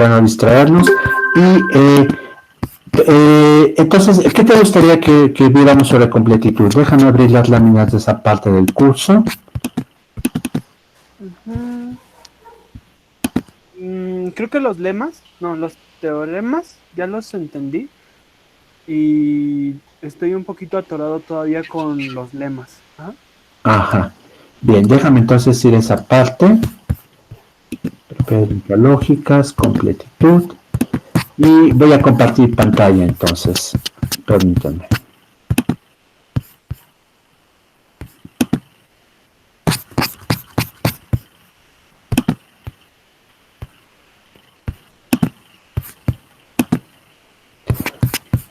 para no distraernos. Y entonces, ¿qué te gustaría que viéramos sobre completitud? Déjame abrir las láminas de esa parte del curso. Uh-huh. Creo que los teoremas, ya los entendí. Y estoy un poquito atorado todavía con los lemas. ¿Ah? Ajá. Bien, déjame entonces ir a esa parte. Lógicas, completitud. Y voy a compartir pantalla entonces. Permítanme.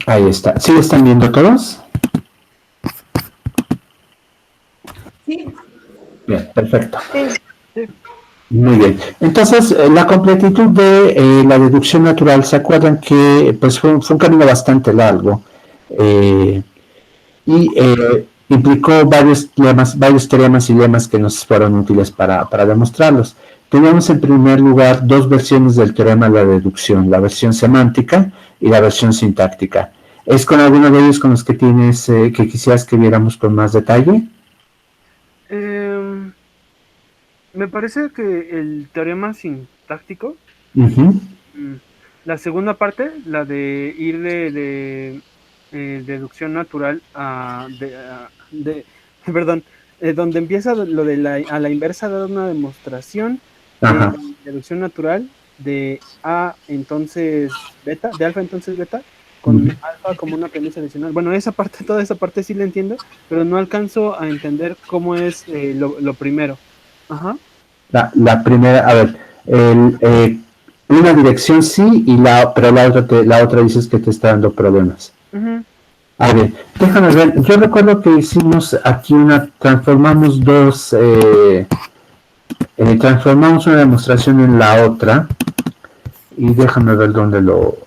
Ahí está. ¿Sí están viendo todos? Sí. Bien, perfecto. Sí. Muy bien. Entonces, la completitud de la deducción natural, ¿se acuerdan que pues fue un camino bastante largo? Y implicó varios teoremas y lemas que nos fueron útiles para demostrarlos. Teníamos en primer lugar dos versiones del teorema de la deducción, la versión semántica y la versión sintáctica. ¿Es con alguno de ellos con los que tienes que quisieras que viéramos con más detalle? Me parece que el teorema sintáctico, Uh-huh. la segunda parte, la de ir de deducción natural perdón, donde empieza lo de a la inversa dar una demostración de Ajá. deducción natural de A entonces beta, de alfa entonces beta, con Uh-huh. alfa como una premisa adicional. Bueno, esa parte, toda esa parte sí la entiendo, pero no alcanzo a entender cómo es lo primero. Ajá. La primera, a ver, una dirección sí, pero la otra dices que te está dando problemas. Uh-huh. A ver, déjame ver, yo recuerdo que hicimos aquí transformamos una demostración en la otra, y déjame ver dónde lo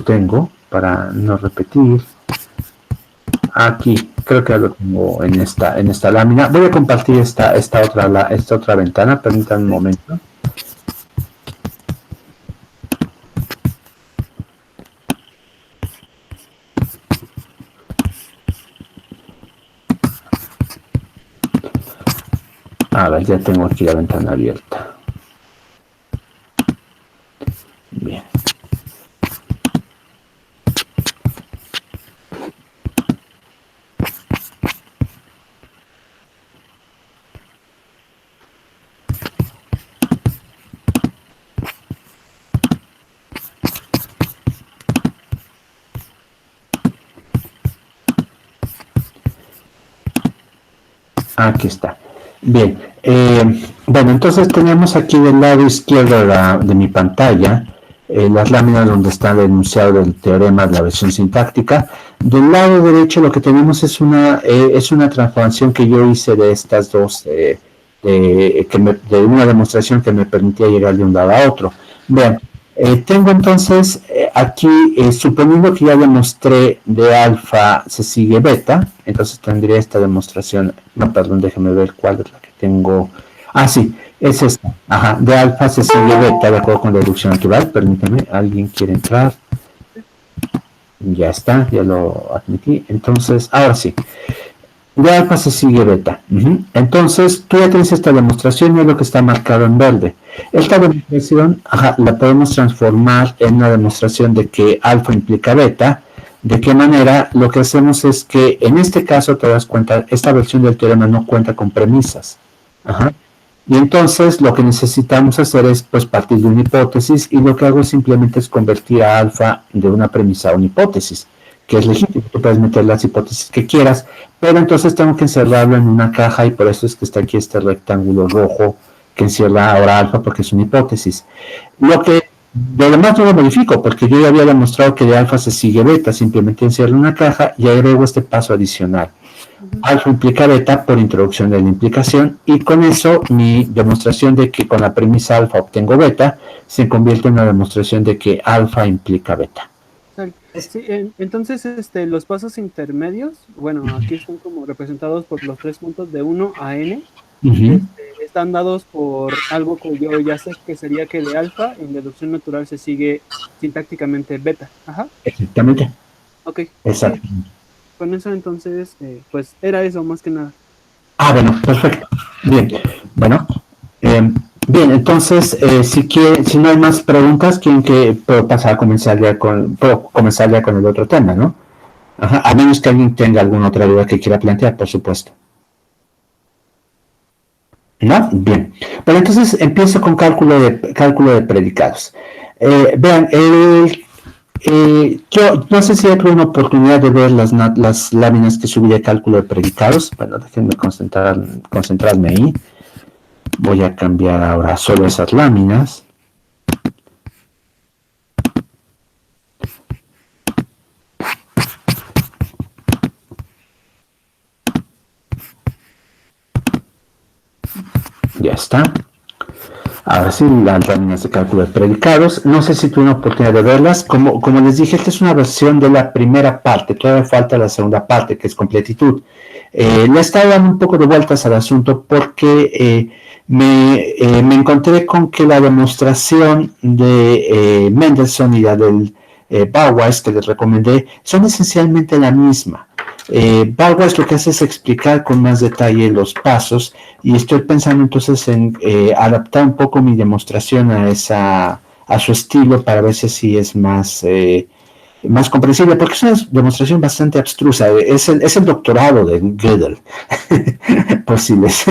tengo, para no repetir. Aquí, creo que ya lo tengo en esta lámina. Voy a compartir esta otra ventana, permítanme un momento. A ver, ya tengo aquí la ventana abierta. Bien. Aquí está. Bien. Bueno, entonces tenemos aquí del lado izquierdo de mi pantalla las láminas donde está el enunciado del teorema de la versión sintáctica. Del lado derecho lo que tenemos es una transformación que yo hice de estas dos, de una demostración que me permitía llegar de un lado a otro. Vean, tengo entonces aquí, suponiendo que ya demostré de alfa se sigue beta, entonces tendría esta demostración, no, perdón, déjeme ver cuál es la que tengo. Ah, sí, es esta, ajá, de alfa se sigue beta, de acuerdo con la deducción natural. Permítame, ¿alguien quiere entrar? Ya está, ya lo admití. Entonces, ahora sí, de alfa se sigue beta. Entonces, tú ya tienes esta demostración y es lo que está marcado en verde. Esta demostración, la podemos transformar en una demostración de que alfa implica beta. ¿De qué manera? Lo que hacemos es que, en este caso, te das cuenta, esta versión del teorema no cuenta con premisas. Y entonces, lo que necesitamos hacer es, pues, partir de una hipótesis, y lo que hago simplemente es convertir a alfa de una premisa a una hipótesis, que es legítimo. Tú puedes meter las hipótesis que quieras, pero entonces tengo que encerrarlo en una caja, y por eso es que está aquí este rectángulo rojo que encierra ahora alfa, porque es una hipótesis. De lo demás no lo modifico, porque yo ya había demostrado que de alfa se sigue beta, simplemente encierro una caja y agrego este paso adicional. Alfa implica beta por introducción de la implicación, y con eso mi demostración de que con la premisa alfa obtengo beta se convierte en una demostración de que alfa implica beta. Sí, entonces los pasos intermedios, bueno, aquí están como representados por los 3 puntos de 1 a n. Uh-huh. están dados por algo que yo ya sé que sería que de alfa en deducción natural se sigue sintácticamente beta. Ajá, Exactamente. ok. Exacto. Sí, con eso entonces, pues era eso más que nada. Bueno, perfecto. Bien, bueno. Bien, entonces, si no hay más preguntas, puedo pasar a puedo comenzar ya con el otro tema, ¿no? Ajá, a menos que alguien tenga alguna otra duda que quiera plantear, por supuesto. ¿No? Bien. Bueno, entonces empiezo con cálculo de predicados. Vean, yo no sé si he tenido una oportunidad de ver las láminas que subí de cálculo de predicados. Bueno, déjenme concentrarme ahí. Voy a cambiar ahora solo esas láminas. Ya está. Ahora sí, las láminas de cálculo de predicados. No sé si tuve una oportunidad de verlas. Como les dije, esta es una versión de la primera parte. Todavía falta la segunda parte, que es completitud. Le estaba dando un poco de vueltas al asunto porque me encontré con que la demostración de Mendelssohn y la del Bauweiss que les recomendé son esencialmente la misma. Bauweiss lo que hace es explicar con más detalle los pasos y estoy pensando entonces en adaptar un poco mi demostración a su estilo para ver si así es más comprensible, porque es una demostración bastante abstrusa. Es el doctorado de Gödel. Por si les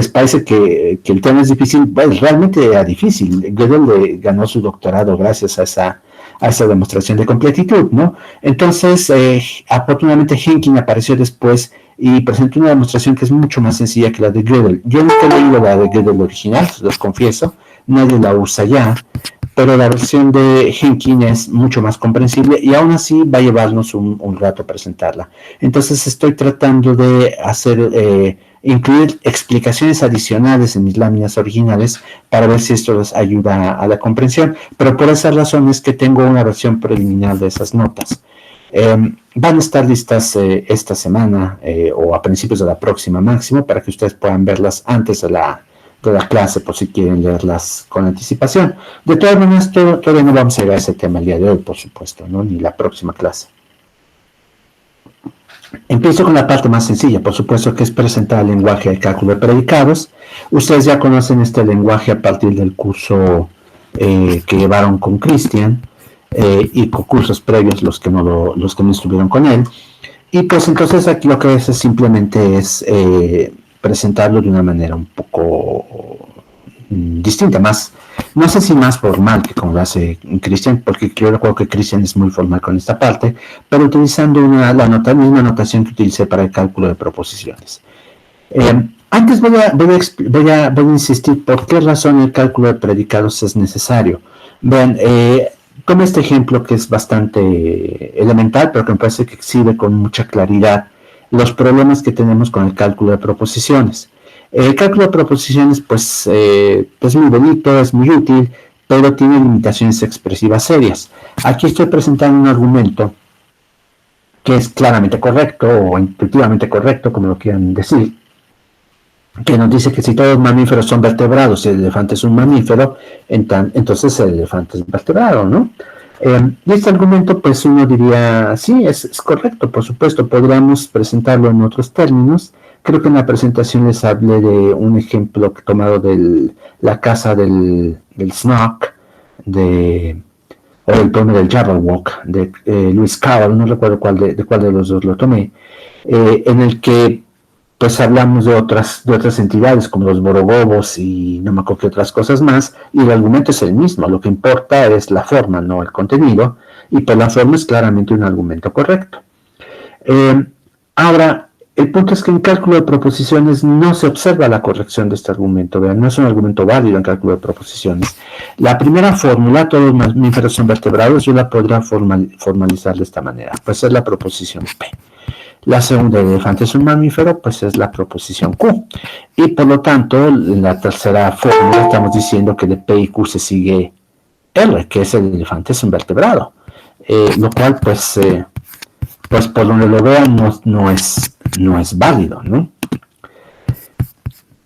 parece que el tema es difícil, bueno, realmente era difícil. Gödel ganó su doctorado gracias a esa demostración de completitud, ¿no? Entonces, afortunadamente Henkin apareció después y presentó una demostración que es mucho más sencilla que la de Gödel. Yo nunca he leído la de Gödel original, los confieso, nadie la usa ya, pero la versión de Henkin es mucho más comprensible y aún así va a llevarnos un rato presentarla. Entonces estoy tratando de incluir explicaciones adicionales en mis láminas originales para ver si esto les ayuda a la comprensión, pero por esa razón es que tengo una versión preliminar de esas notas. Van a estar listas esta semana o a principios de la próxima máximo para que ustedes puedan verlas antes de la clase por si quieren leerlas con anticipación. De todas maneras, todavía no vamos a llegar a ese tema el día de hoy, por supuesto, ¿no? Ni la próxima clase. Empiezo con la parte más sencilla, por supuesto, que es presentar el lenguaje de cálculo de predicados. Ustedes ya conocen este lenguaje a partir del curso que llevaron con Cristian y con cursos previos los que no estuvieron con él. Y pues entonces aquí lo que es simplemente es presentarlo de una manera un poco distinta, no sé si más formal que como lo hace Cristian, porque yo recuerdo que Cristian es muy formal con esta parte, pero utilizando la misma notación que utilicé para el cálculo de proposiciones. Antes voy a insistir por qué razón el cálculo de predicados es necesario. Vean, como este ejemplo que es bastante elemental, pero que me parece que exhibe con mucha claridad los problemas que tenemos con el cálculo de proposiciones. El cálculo de proposiciones, pues, es muy bonito, es muy útil, pero tiene limitaciones expresivas serias. Aquí estoy presentando un argumento que es claramente correcto o intuitivamente correcto, como lo quieran decir, que nos dice que si todos los mamíferos son vertebrados y el elefante es un mamífero, entonces el elefante es vertebrado, ¿no? Y este argumento, pues uno diría, sí, es correcto, por supuesto, podríamos presentarlo en otros términos. Creo que en la presentación les hablé de un ejemplo tomado de la casa del Snock, o el poema del Jabberwock, de Lewis Carroll, no recuerdo de cuál de los dos lo tomé, en el que pues hablamos de otras entidades como los borogobos y no me acuerdo qué otras cosas más, y el argumento es el mismo, lo que importa es la forma, no el contenido, y pues la forma es claramente un argumento correcto. Ahora, el punto es que en cálculo de proposiciones no se observa la corrección de este argumento, vean, no es un argumento válido en cálculo de proposiciones. La primera fórmula, todos los mamíferos son vertebrados, yo la podría formalizar de esta manera, pues es la proposición P. La segunda, el elefante es un mamífero, pues es la proposición Q. Y por lo tanto, en la tercera fórmula estamos diciendo que de P y Q se sigue R, que es el elefante es un vertebrado. Lo cual, pues por donde lo vean, no es válido, ¿no?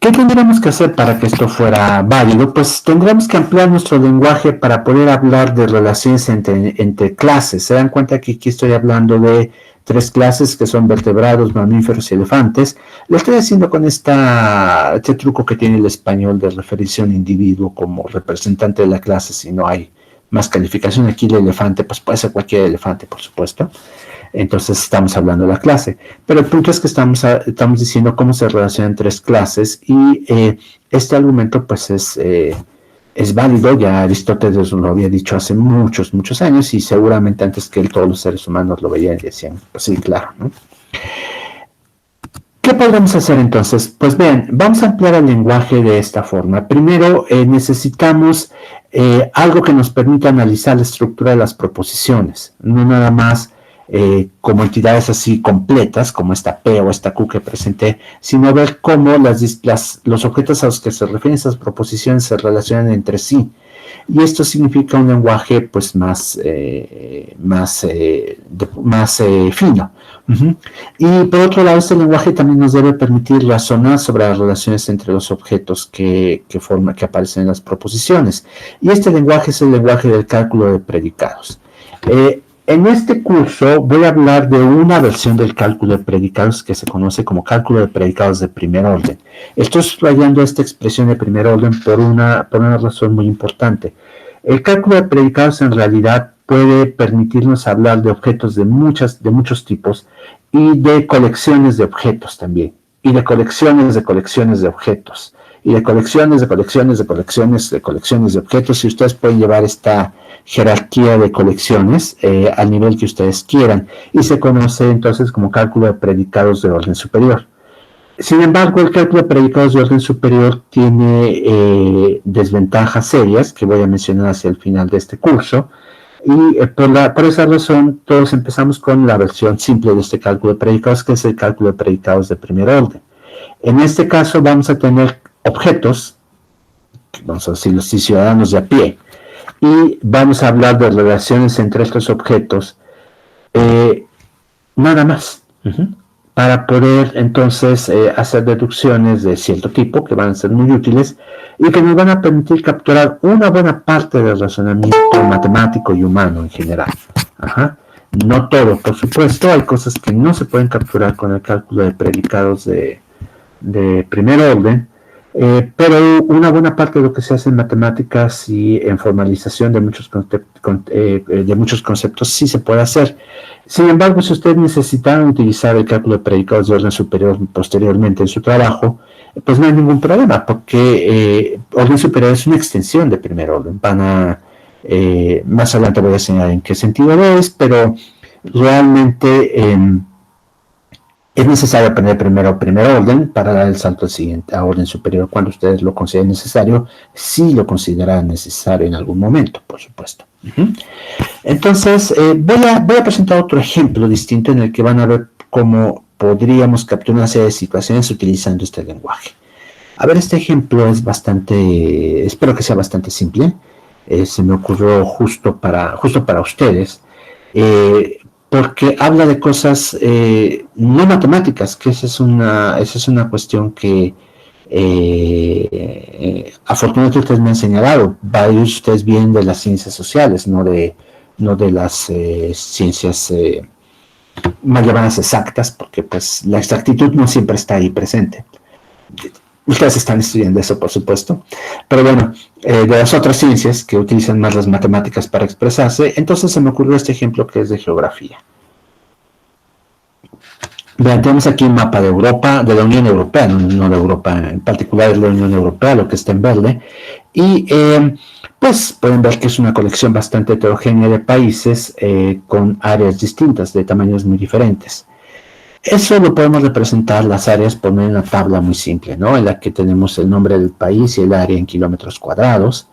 ¿Qué tendríamos que hacer para que esto fuera válido? Pues tendríamos que ampliar nuestro lenguaje para poder hablar de relaciones entre clases. Se dan cuenta que aquí estoy hablando de 3 clases que son vertebrados, mamíferos y elefantes. Lo estoy haciendo con este truco que tiene el español de referirse a un individuo como representante de la clase si no hay más calificación. Aquí el elefante, pues puede ser cualquier elefante, por supuesto. Entonces estamos hablando de la clase. Pero el punto es que estamos diciendo cómo se relacionan 3 clases y este argumento pues es válido. Ya Aristóteles lo había dicho hace muchos, muchos años y seguramente antes que él todos los seres humanos lo veían y decían, pues sí, claro, ¿no? ¿Qué podemos hacer entonces? Pues vean, vamos a ampliar el lenguaje de esta forma. Primero necesitamos algo que nos permita analizar la estructura de las proposiciones, no nada más como entidades así completas, como esta P o esta Q que presenté, sino ver cómo los objetos a los que se refieren esas proposiciones se relacionan entre sí. Y esto significa un lenguaje pues más fino. Y por otro lado, este lenguaje también nos debe permitir razonar sobre las relaciones entre los objetos que aparecen en las proposiciones. Y este lenguaje es el lenguaje del cálculo de predicados. En este curso voy a hablar de una versión del cálculo de predicados que se conoce como cálculo de predicados de primer orden. Estoy subrayando esta expresión de primer orden por una razón muy importante. El cálculo de predicados en realidad puede permitirnos hablar de objetos de muchos tipos y de colecciones de objetos también, y de colecciones de colecciones de objetos, y de colecciones de colecciones de colecciones de colecciones de objetos, y ustedes pueden llevar esta jerarquía de colecciones al nivel que ustedes quieran, y se conoce entonces como cálculo de predicados de orden superior. Sin embargo, el cálculo de predicados de orden superior tiene desventajas serias que voy a mencionar hacia el final de este curso, y por esa razón todos empezamos con la versión simple de este cálculo de predicados, que es el cálculo de predicados de primer orden. En este caso vamos a tener objetos, vamos a decir los ciudadanos de a pie, y vamos a hablar de relaciones entre estos objetos, nada más, para poder entonces hacer deducciones de cierto tipo que van a ser muy útiles y que nos van a permitir capturar una buena parte del razonamiento matemático y humano en general. No todo, por supuesto, hay cosas que no se pueden capturar con el cálculo de predicados de primer orden, pero una buena parte de lo que se hace en matemáticas y en formalización de muchos conceptos sí se puede hacer. Sin embargo, si ustedes necesitan utilizar el cálculo de predicados de orden superior posteriormente en su trabajo, pues no hay ningún problema, porque orden superior es una extensión de primer orden. Más adelante voy a enseñar en qué sentido es, pero realmente es necesario aprender primero primer orden para dar el salto al siguiente, a orden superior, cuando ustedes lo consideren necesario, si lo consideran necesario en algún momento, por supuesto. Entonces, voy a presentar otro ejemplo distinto en el que van a ver cómo podríamos capturar una serie de situaciones utilizando este lenguaje. A ver, este ejemplo es espero que sea bastante simple. Se me ocurrió justo para ustedes. Porque habla de cosas no matemáticas, que esa es una cuestión que afortunadamente ustedes me han señalado. Varios ustedes vienen de las ciencias sociales, no de las ciencias más llamadas exactas, porque pues la exactitud no siempre está ahí presente. Ustedes están estudiando eso, por supuesto, pero bueno, de las otras ciencias que utilizan más las matemáticas para expresarse, entonces se me ocurrió este ejemplo que es de geografía. Vean, tenemos aquí un mapa de Europa, de la Unión Europea, no de Europa en particular, es la Unión Europea, lo que está en verde, y pues pueden ver que es una colección bastante heterogénea de países con áreas distintas, de tamaños muy diferentes. Eso lo podemos representar las áreas por una tabla muy simple, ¿no? En la que tenemos el nombre del país y el área en kilómetros cuadrados.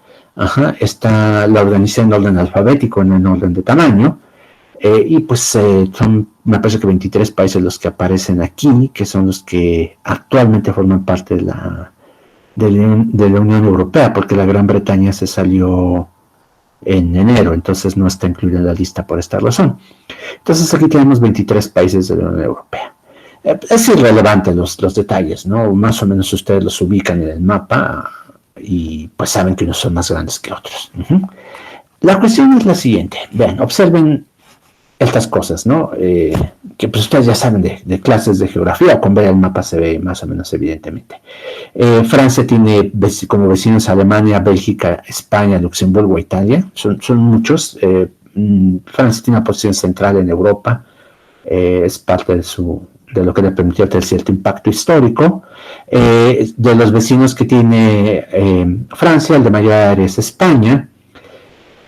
Esta la organiza en orden alfabético, en orden de tamaño. Y pues son, me parece que 23 países los que aparecen aquí, que son los que actualmente forman parte de la Unión Europea, porque la Gran Bretaña se salió en enero, entonces no está incluida en la lista por esta razón. Entonces aquí tenemos 23 países de la Unión Europea. Es irrelevante los detalles, ¿no? Más o menos ustedes los ubican en el mapa y pues saben que unos son más grandes que otros. La cuestión es la siguiente. Vean, observen estas cosas, ¿no? Que pues ustedes ya saben de clases de geografía, con ver el mapa se ve más o menos evidentemente. Francia tiene como vecinos Alemania, Bélgica, España, Luxemburgo, Italia, son muchos. Francia tiene una posición central en Europa, es parte de lo que le permitió tener cierto impacto histórico. De los vecinos que tiene Francia, el de mayor área es España.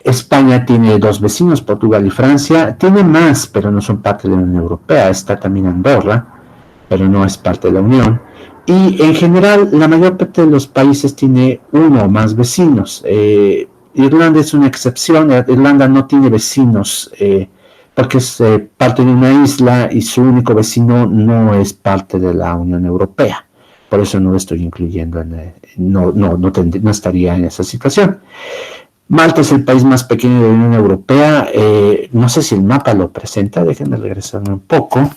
España tiene dos vecinos, Portugal y Francia. Tiene más, pero no son parte de la Unión Europea. Está también Andorra, pero no es parte de la Unión. Y en general, la mayor parte de los países tiene uno o más vecinos. Irlanda es una excepción. Irlanda no tiene vecinos porque es parte de una isla y su único vecino no es parte de la Unión Europea. Por eso no lo estoy incluyendo, no estaría en esa situación. Malta es el país más pequeño de la Unión Europea. No sé si el mapa lo presenta. Déjenme regresarme un poco.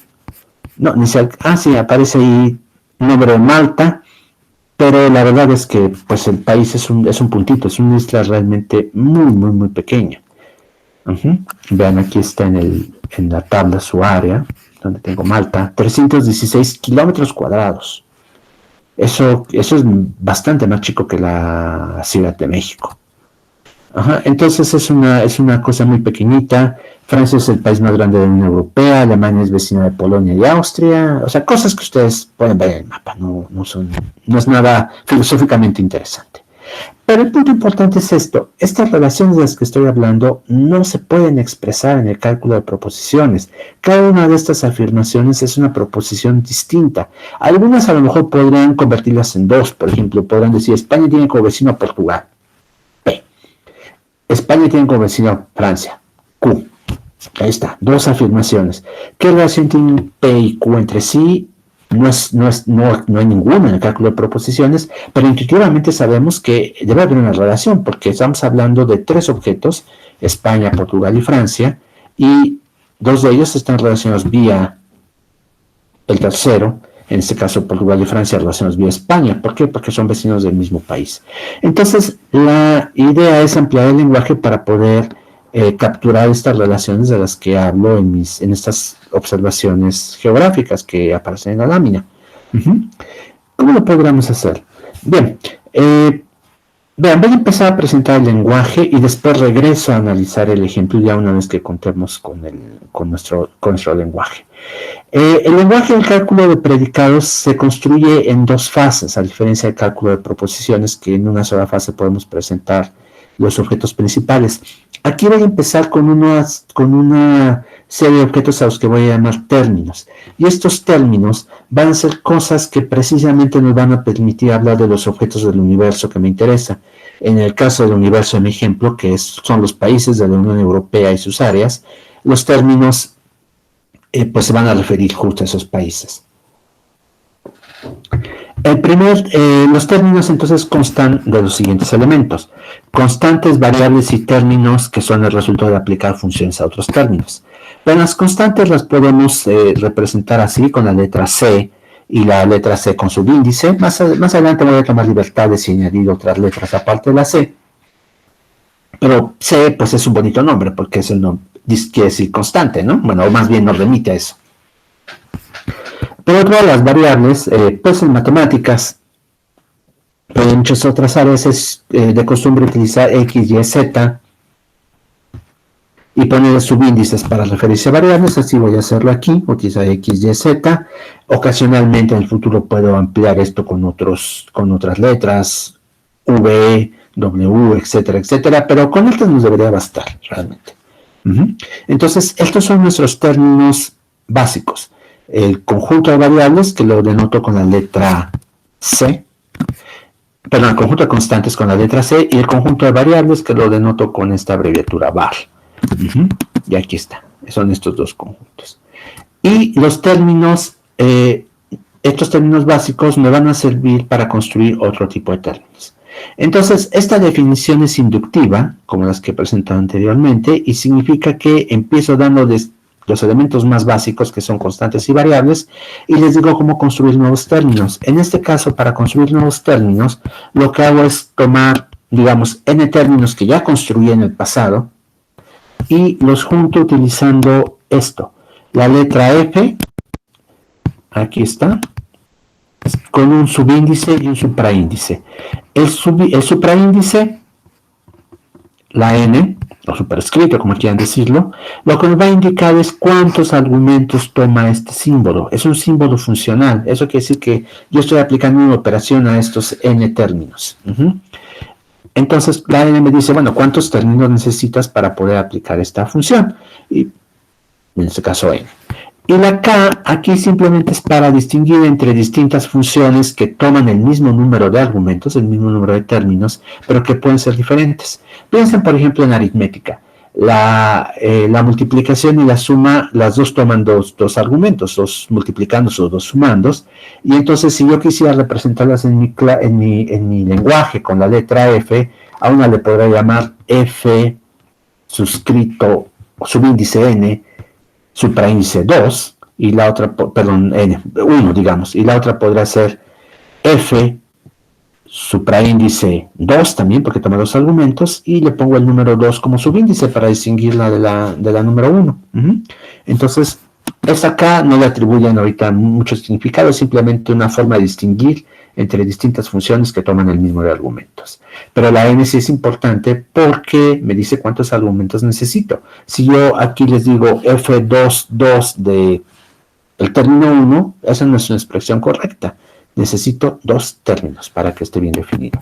No, sí, aparece ahí el nombre de Malta. Pero la verdad es que pues el país es un puntito. Es una isla realmente muy, muy, muy pequeña. Vean, aquí está en la tabla su área, donde tengo Malta. 316 kilómetros cuadrados. Eso es bastante más chico que la Ciudad de México. Entonces es una cosa muy pequeñita. Francia es el país más grande de la Unión Europea, Alemania es vecina de Polonia y Austria, o sea, cosas que ustedes pueden ver en el mapa, no es nada filosóficamente interesante. Pero el punto importante es esto: estas relaciones de las que estoy hablando no se pueden expresar en el cálculo de proposiciones. Cada una de estas afirmaciones es una proposición distinta. Algunas a lo mejor podrían convertirlas en dos. Por ejemplo, podrán decir España tiene como vecino a Portugal. España tiene como vecino a Francia. Q. Ahí está, dos afirmaciones. ¿Qué relación tienen P y Q entre sí? No hay ninguna en el cálculo de proposiciones, pero intuitivamente sabemos que debe haber una relación, porque estamos hablando de tres objetos, España, Portugal y Francia, y dos de ellos están relacionados vía el tercero, en este caso Portugal y Francia relacionados vía España. ¿Por qué? Porque son vecinos del mismo país. Entonces, la idea es ampliar el lenguaje para poder capturar estas relaciones de las que hablo en estas observaciones geográficas que aparecen en la lámina. ¿Cómo lo podríamos hacer? Bien, vean, voy a empezar a presentar el lenguaje y después regreso a analizar el ejemplo ya una vez que contemos con nuestro lenguaje. El lenguaje del cálculo de predicados se construye en dos fases, a diferencia del cálculo de proposiciones, que en una sola fase podemos presentar los objetos principales. Aquí voy a empezar con una serie de objetos a los que voy a llamar términos. Y estos términos van a ser cosas que precisamente nos van a permitir hablar de los objetos del universo que me interesa. En el caso del universo, en mi ejemplo, que son los países de la Unión Europea y sus áreas, los términos pues se van a referir justo a esos países. Los términos entonces constan de los siguientes elementos: constantes, variables y términos, que son el resultado de aplicar funciones a otros términos. Pero las constantes las podemos representar así, con la letra C y la letra C con subíndice. Más adelante voy a tomar libertades y añadir otras letras aparte de la C. Pero C pues es un bonito nombre porque es el nombre, quiere decir constante, ¿no? Bueno, o más bien nos remite a eso. Por otro lado, las variables, pues en matemáticas, pero en muchas otras áreas es de costumbre utilizar X, Y, Z y poner subíndices para referirse a variables. Así voy a hacerlo aquí, utilizar X, Y, Z. Ocasionalmente en el futuro puedo ampliar esto con otras letras, V, W, etcétera, etcétera, pero con estas nos debería bastar realmente. Entonces, estos son nuestros términos básicos. El conjunto de variables, que lo denoto con la letra C, perdón, el conjunto de constantes con la letra C, y el conjunto de variables, que lo denoto con esta abreviatura var. Y aquí está, son estos dos conjuntos. Y los términos, estos términos básicos me van a servir para construir otro tipo de términos. Entonces, esta definición es inductiva, como las que he presentado anteriormente, y significa que empiezo dando los elementos más básicos que son constantes y variables y les digo cómo construir nuevos términos. En este caso, para construir nuevos términos, lo que hago es tomar, digamos, n términos que ya construí en el pasado y los junto utilizando esto. La letra F, aquí está, con un subíndice y un supraíndice. El supraíndice, la n, o superescrito, como quieran decirlo, lo que nos va a indicar es cuántos argumentos toma este símbolo. Es un símbolo funcional. Eso quiere decir que yo estoy aplicando una operación a estos n términos. Entonces, la n me dice, bueno, ¿cuántos términos necesitas para poder aplicar esta función? Y en este caso, n. Y la K aquí simplemente es para distinguir entre distintas funciones que toman el mismo número de argumentos, el mismo número de términos, pero que pueden ser diferentes. Piensen, por ejemplo, en aritmética. La multiplicación y la suma, las dos toman dos argumentos, dos multiplicándos o dos sumandos, y entonces si yo quisiera representarlas en mi lenguaje con la letra F, a una le podría llamar F suscrito, subíndice n, supraíndice 2, y la otra, perdón, 1, digamos, y la otra podrá ser F supraíndice 2 también, porque toma dos argumentos, y le pongo el número 2 como subíndice para distinguirla de la número 1. Entonces, esta K no le atribuyen ahorita mucho significado, es simplemente una forma de distinguir entre distintas funciones que toman el mismo de argumentos. Pero la n sí es importante porque me dice cuántos argumentos necesito. Si yo aquí les digo f2 del término 1, esa no es una expresión correcta. Necesito dos términos para que esté bien definido.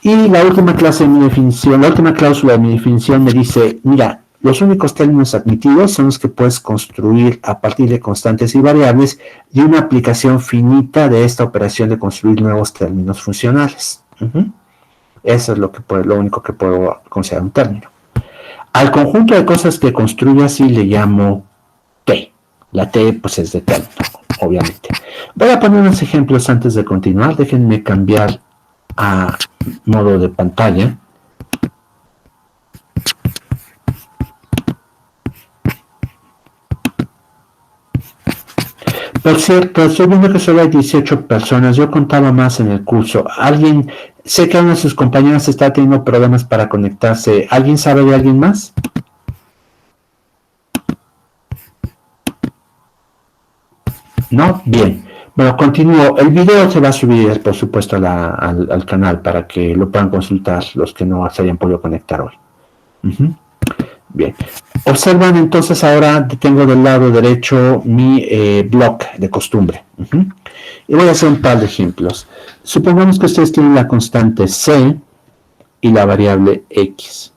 Y la última clase de mi definición, la última cláusula de mi definición me dice, mira, los únicos términos admitidos son los que puedes construir a partir de constantes y variables y una aplicación finita de esta operación de construir nuevos términos funcionales. Eso es lo único que puedo considerar un término. Al conjunto de cosas que construyo así le llamo T. La T pues es de término, obviamente. Voy a poner unos ejemplos antes de continuar. Déjenme cambiar a modo de pantalla. Por cierto, estoy viendo que solo hay 18 personas. Yo contaba más en el curso. Sé que una de sus compañeras está teniendo problemas para conectarse. ¿Alguien sabe de alguien más? ¿No? Bien. Bueno, continúo. El video se va a subir, por supuesto, al canal para que lo puedan consultar los que no se hayan podido conectar hoy. Bien. Observan entonces ahora tengo del lado derecho mi block de costumbre. Y voy a hacer un par de ejemplos. Supongamos que ustedes tienen la constante c y la variable x.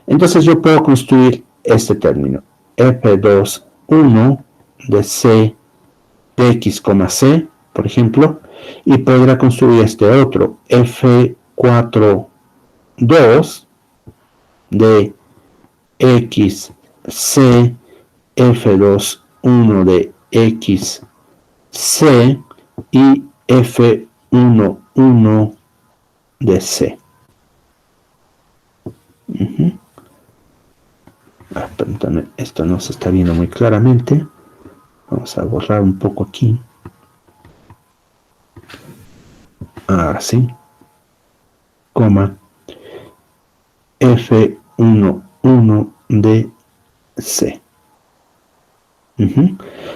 Entonces yo puedo construir este término. f2,1 de c de x, c, por ejemplo, y podrá construir este otro, f4,2 de x, c, f2,1 de x, c, y f1,1 de c. Permítanme, esto no se está viendo muy claramente. Vamos a borrar un poco aquí. Ahora sí. Coma. F1,1 de C.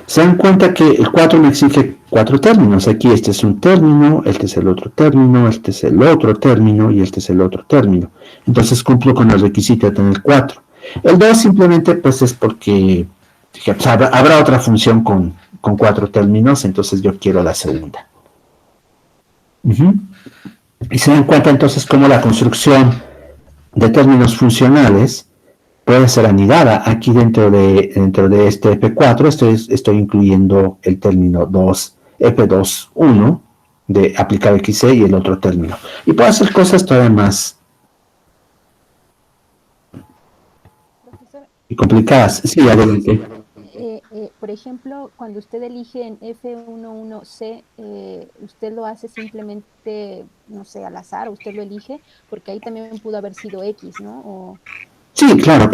Se dan cuenta que el 4 me exige 4 términos. Aquí este es un término, este es el otro término, este es el otro término y este es el otro término. Entonces cumplo con el requisito de tener 4. El 2 simplemente pues es porque pues, habrá otra función con 4 términos, entonces yo quiero la segunda. Y se dan cuenta entonces cómo la construcción de términos funcionales puede ser anidada. Aquí dentro de este F4 estoy incluyendo el término 2, F2,1 de aplicar XC y el otro término. Y puedo hacer cosas todavía más complicadas. Sí, adelante. Por ejemplo, cuando usted elige en F11C, usted lo hace simplemente, no sé, al azar, usted lo elige, porque ahí también pudo haber sido X, ¿no? Sí, claro.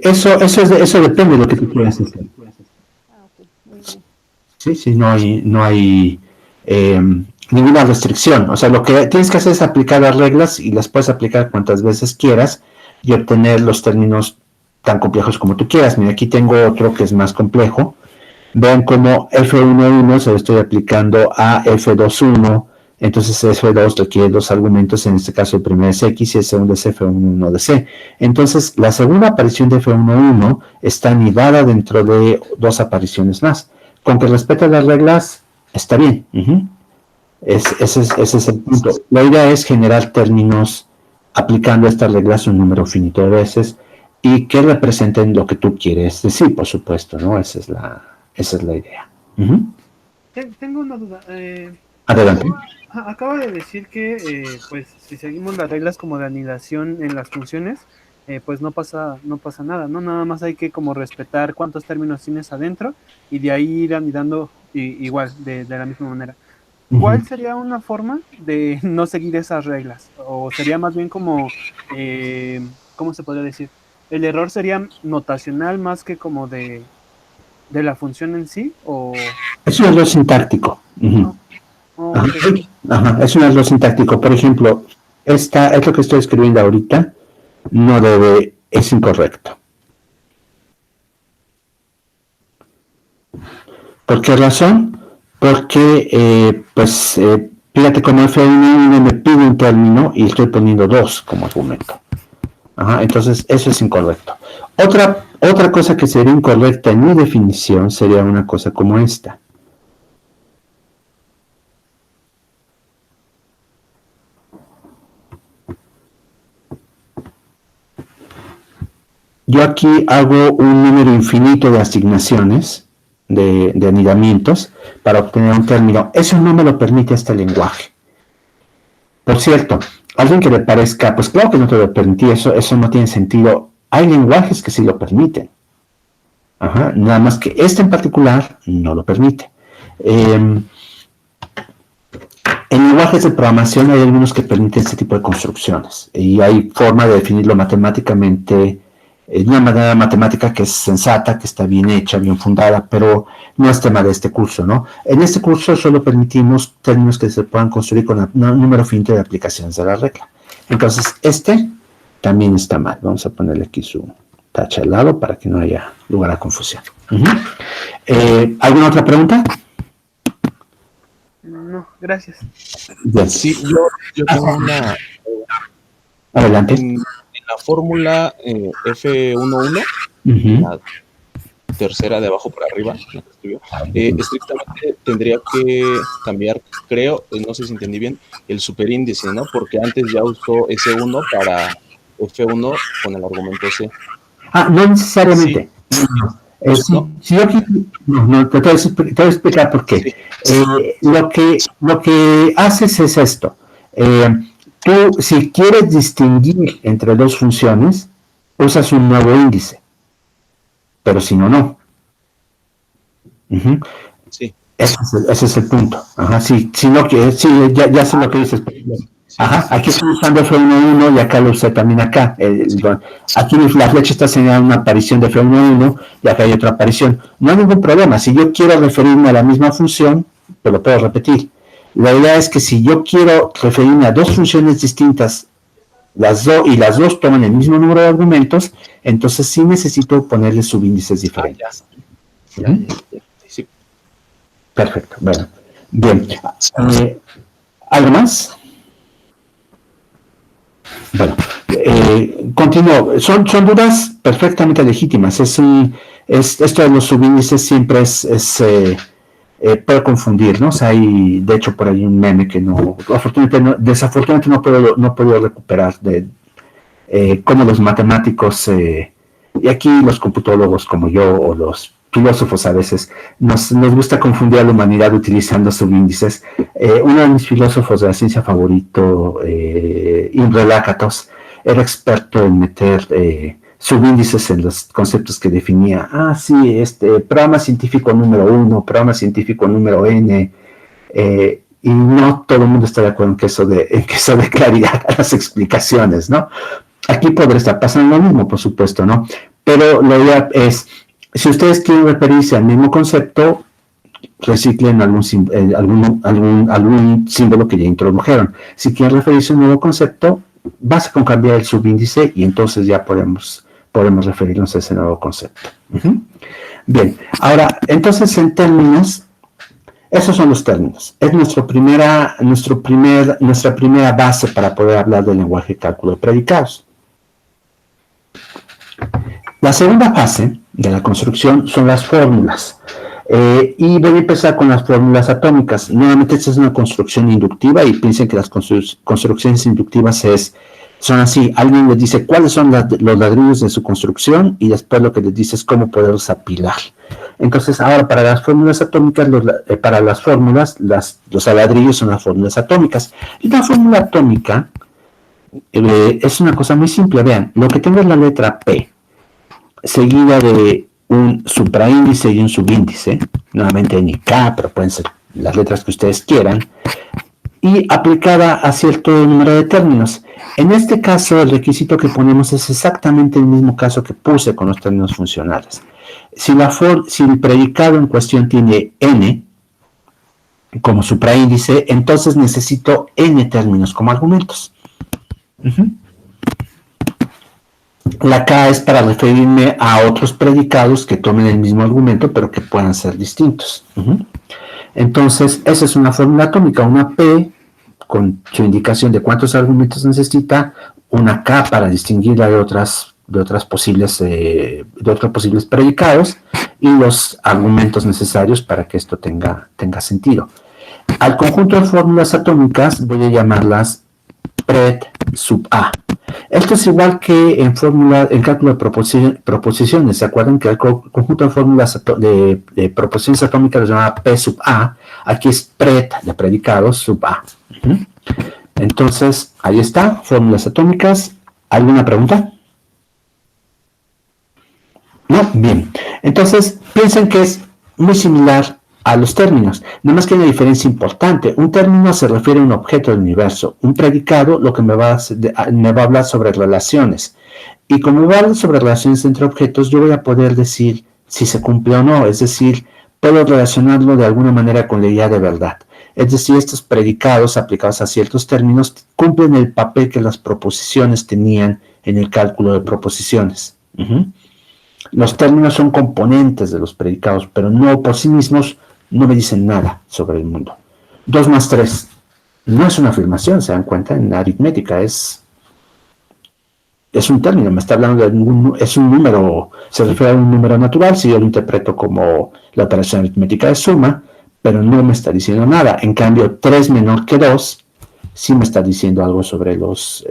eso depende de lo que tú quieras hacer. Ah, ok, muy bien. Sí, no hay ninguna restricción. O sea, lo que tienes que hacer es aplicar las reglas y las puedes aplicar cuantas veces quieras y obtener los términos tan complejos como tú quieras. Mira, aquí tengo otro que es más complejo. Vean cómo F11 se lo estoy aplicando a F21, entonces F2 requiere dos argumentos, en este caso el primero es X y el segundo es F11 de C. Entonces, la segunda aparición de F11 está anidada dentro de dos apariciones más. Con que respete las reglas, está bien. Ese es el punto. La idea es generar términos aplicando estas reglas un número finito de veces y que representen lo que tú quieres decir, por supuesto, ¿no? Esa es la idea. Tengo una duda. Adelante. Acaba de decir que pues si seguimos las reglas como de anidación en las funciones, pues no pasa nada, ¿no? Nada más hay que como respetar cuántos términos tienes adentro y de ahí ir anidando igual, de la misma manera. ¿Cuál sería una forma de no seguir esas reglas? O sería más bien como, ¿cómo se podría decir? ¿El error sería notacional más que como de la función en sí? ¿O Es un error sintáctico. okay. Ajá, es un error sintáctico. Por ejemplo, es lo que estoy escribiendo ahorita, es incorrecto. ¿Por qué razón? Porque, fíjate, como F1 me pide un término y estoy poniendo 2 como argumento. Entonces, eso es incorrecto. Otra cosa que sería incorrecta en mi definición sería una cosa como esta. Yo aquí hago un número infinito de asignaciones, de anidamientos, para obtener un término. Eso no me lo permite este lenguaje. Por cierto, alguien que le parezca, pues claro que no te lo permití, eso no tiene sentido. Hay lenguajes que sí lo permiten. Nada más que este en particular no lo permite. En lenguajes de programación hay algunos que permiten este tipo de construcciones y hay forma de definirlo matemáticamente, de una manera matemática que es sensata, que está bien hecha, bien fundada, pero no es tema de este curso, ¿no? En este curso solo permitimos términos que se puedan construir con un número finito de aplicaciones de la regla. Entonces, este también está mal. Vamos a ponerle aquí su tacha al lado para que no haya lugar a confusión. ¿Alguna otra pregunta? No, gracias. Bien. Sí, yo tengo una... Adelante. En la fórmula F11, la tercera de abajo para arriba, la que escribió, estrictamente tendría que cambiar, creo, no sé si entendí bien, el superíndice, ¿no? Porque antes ya usó S1 para F1 con el argumento C. No necesariamente. Sí. Si yo te voy a explicar por qué. Sí. Lo que haces es esto. Tú, si quieres distinguir entre dos funciones, usas un nuevo índice. Pero si no, no. Sí. Ese es el punto. Si no quieres, ya sé lo que dices. Aquí estoy usando F11 y acá lo usé también acá. Aquí la flecha está señalando una aparición de F11 y acá hay otra aparición. No hay ningún problema. Si yo quiero referirme a la misma función, pues lo puedo repetir. La idea es que si yo quiero referirme a dos funciones distintas, las dos toman el mismo número de argumentos, entonces sí necesito ponerle subíndices diferentes. Sí. Perfecto. Bueno, bien. ¿Algo más? Bueno, continúo. Son dudas perfectamente legítimas. Esto de los subíndices siempre puede confundirnos. Hay, de hecho, por ahí un meme que desafortunadamente no puedo recuperar de cómo los matemáticos y aquí los computólogos como yo o los filósofos a veces nos gusta confundir a la humanidad utilizando subíndices. Uno de mis filósofos de la ciencia favorito, Imre Lakatos, era experto en meter subíndices en los conceptos que definía. Programa científico número 1, programa científico número n, y no todo el mundo está de acuerdo en que eso de claridad a las explicaciones, ¿no? Aquí podría estar pasando lo mismo, por supuesto, ¿no? Pero la idea es, si ustedes quieren referirse al mismo concepto, reciclen algún símbolo que ya introdujeron. Si quieren referirse a un nuevo concepto, basta con cambiar el subíndice y entonces ya podemos referirnos a ese nuevo concepto. Bien, ahora, entonces en términos, esos son los términos. Es nuestra primera base para poder hablar del lenguaje de cálculo de predicados. La segunda fase de la construcción son las fórmulas. Y voy a empezar con las fórmulas atómicas. Nuevamente, esta es una construcción inductiva y piensen que las construcciones inductivas son así. Alguien les dice cuáles son los ladrillos de su construcción y después lo que les dice es cómo poderlos apilar. Entonces, ahora para las fórmulas atómicas, los ladrillos son las fórmulas atómicas. Y la fórmula atómica es una cosa muy simple. Vean, lo que tengo es la letra P, seguida de un supraíndice y un subíndice, nuevamente N y K, pero pueden ser las letras que ustedes quieran, y aplicada a cierto número de términos. En este caso, el requisito que ponemos es exactamente el mismo caso que puse con los términos funcionales. Si el predicado en cuestión tiene N como supraíndice, entonces necesito N términos como argumentos. La K es para referirme a otros predicados que tomen el mismo argumento, pero que puedan ser distintos. Entonces, esa es una fórmula atómica, una P con su indicación de cuántos argumentos necesita, una K para distinguirla de otros posibles predicados, y los argumentos necesarios para que esto tenga sentido. Al conjunto de fórmulas atómicas voy a llamarlas pred sub A. Esto es igual que en cálculo de proposiciones. ¿Se acuerdan que el conjunto de fórmulas de proposiciones atómicas se llama P sub A? Aquí es pred de predicados sub A. Entonces, ahí está, fórmulas atómicas. ¿Alguna pregunta? No, bien. Entonces, piensen que es muy similar a los términos, nada más que hay una diferencia importante. Un término se refiere a un objeto del universo. Un predicado lo que me va a hablar sobre relaciones. Y como me va a hablar sobre relaciones entre objetos, yo voy a poder decir si se cumple o no. Es decir, puedo relacionarlo de alguna manera con la idea de verdad. Es decir, estos predicados aplicados a ciertos términos cumplen el papel que las proposiciones tenían en el cálculo de proposiciones. Los términos son componentes de los predicados, pero no por sí mismos no me dicen nada sobre el mundo. 2 más 3 no es una afirmación, se dan cuenta, en aritmética es un término, me está hablando es un número, se refiere a un número natural, si yo lo interpreto como la operación aritmética de suma, pero no me está diciendo nada. En cambio, 3 menor que 2 sí me está diciendo algo sobre los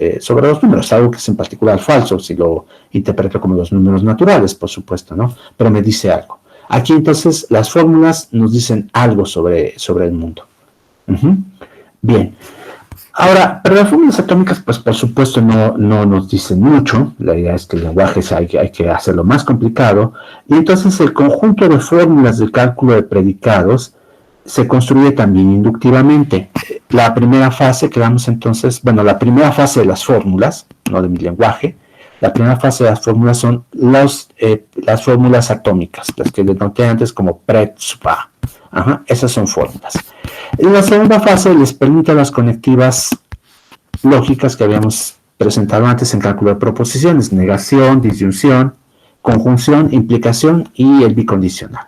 números, algo que es en particular falso, si lo interpreto como los números naturales, por supuesto, ¿no? Pero me dice algo. Aquí entonces las fórmulas nos dicen algo sobre el mundo. Bien. Ahora, pero las fórmulas atómicas, pues por supuesto no nos dicen mucho. La idea es que el lenguaje hay que hacerlo más complicado. Y entonces el conjunto de fórmulas del cálculo de predicados se construye también inductivamente. La primera fase que damos entonces, la primera fase de las fórmulas, no de mi lenguaje, la primera fase de las fórmulas son las fórmulas atómicas, las que les noté antes como pred sub A. Esas son fórmulas. En la segunda fase les permite las conectivas lógicas que habíamos presentado antes en cálculo de proposiciones: negación, disyunción, conjunción, implicación y el bicondicional.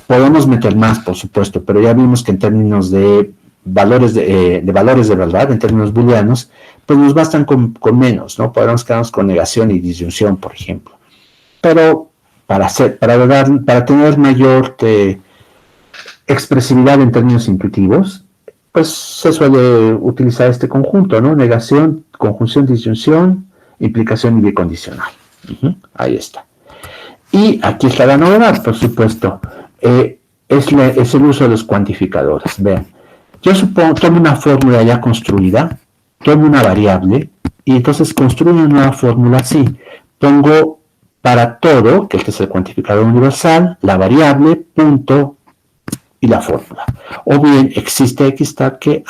Podemos meter más, por supuesto, pero ya vimos que en términos de valores de verdad, en términos booleanos, pues nos bastan con menos, ¿no? Podemos quedarnos con negación y disyunción, por ejemplo. Pero para tener mayor expresividad en términos intuitivos, pues se suele utilizar este conjunto, ¿no? Negación, conjunción, disyunción, implicación y bicondicional. Ahí está. Y aquí está la novedad, por supuesto. Es el uso de los cuantificadores. Vean, yo tomo una fórmula ya construida, tomo una variable, y entonces construyo una nueva fórmula así. Pongo para todo, que este es el cuantificador universal, la variable, punto, y la fórmula. O bien existe x tal que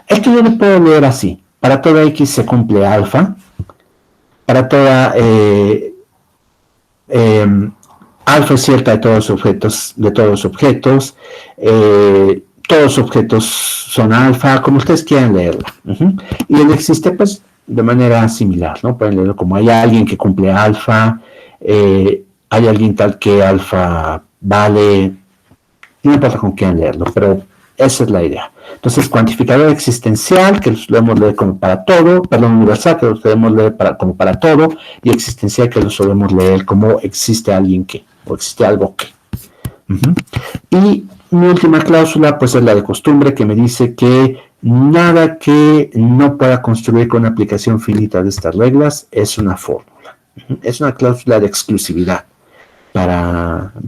esto yo lo puedo leer así: para toda x se cumple alfa, para toda alfa es cierta de todos los objetos, todos los objetos son alfa, como ustedes quieran leerla. Y él existe pues de manera similar, ¿no? Pueden leerlo como hay alguien que cumple alfa, hay alguien tal que alfa vale, no importa con quién leerlo, pero esa es la idea. Entonces, cuantificador existencial, que lo debemos leer como para todo, perdón, universal, que lo debemos leer como para todo, y existencial, que lo solemos leer como existe alguien que, o existe algo que. Y mi última cláusula, pues es la de costumbre, que me dice que nada que no pueda construir con una aplicación finita de estas reglas es una fórmula. Es una cláusula de exclusividad.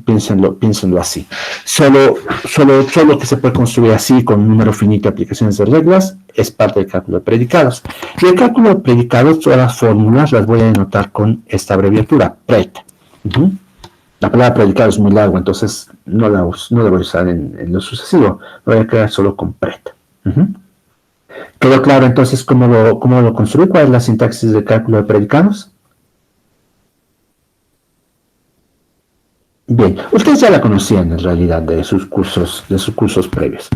Piénsenlo así. Solo que se puede construir así con un número finito de aplicaciones de reglas es parte del cálculo de predicados. Y el cálculo de predicados, todas las fórmulas las voy a denotar con esta abreviatura, PRED. La palabra predicado es muy larga, entonces no la voy a usar en lo sucesivo. Me voy a quedar solo con PRED. ¿Quedó claro entonces cómo lo construí? ¿Cuál es la sintaxis del cálculo de predicados? Bien, ustedes ya la conocían en realidad de sus cursos previos.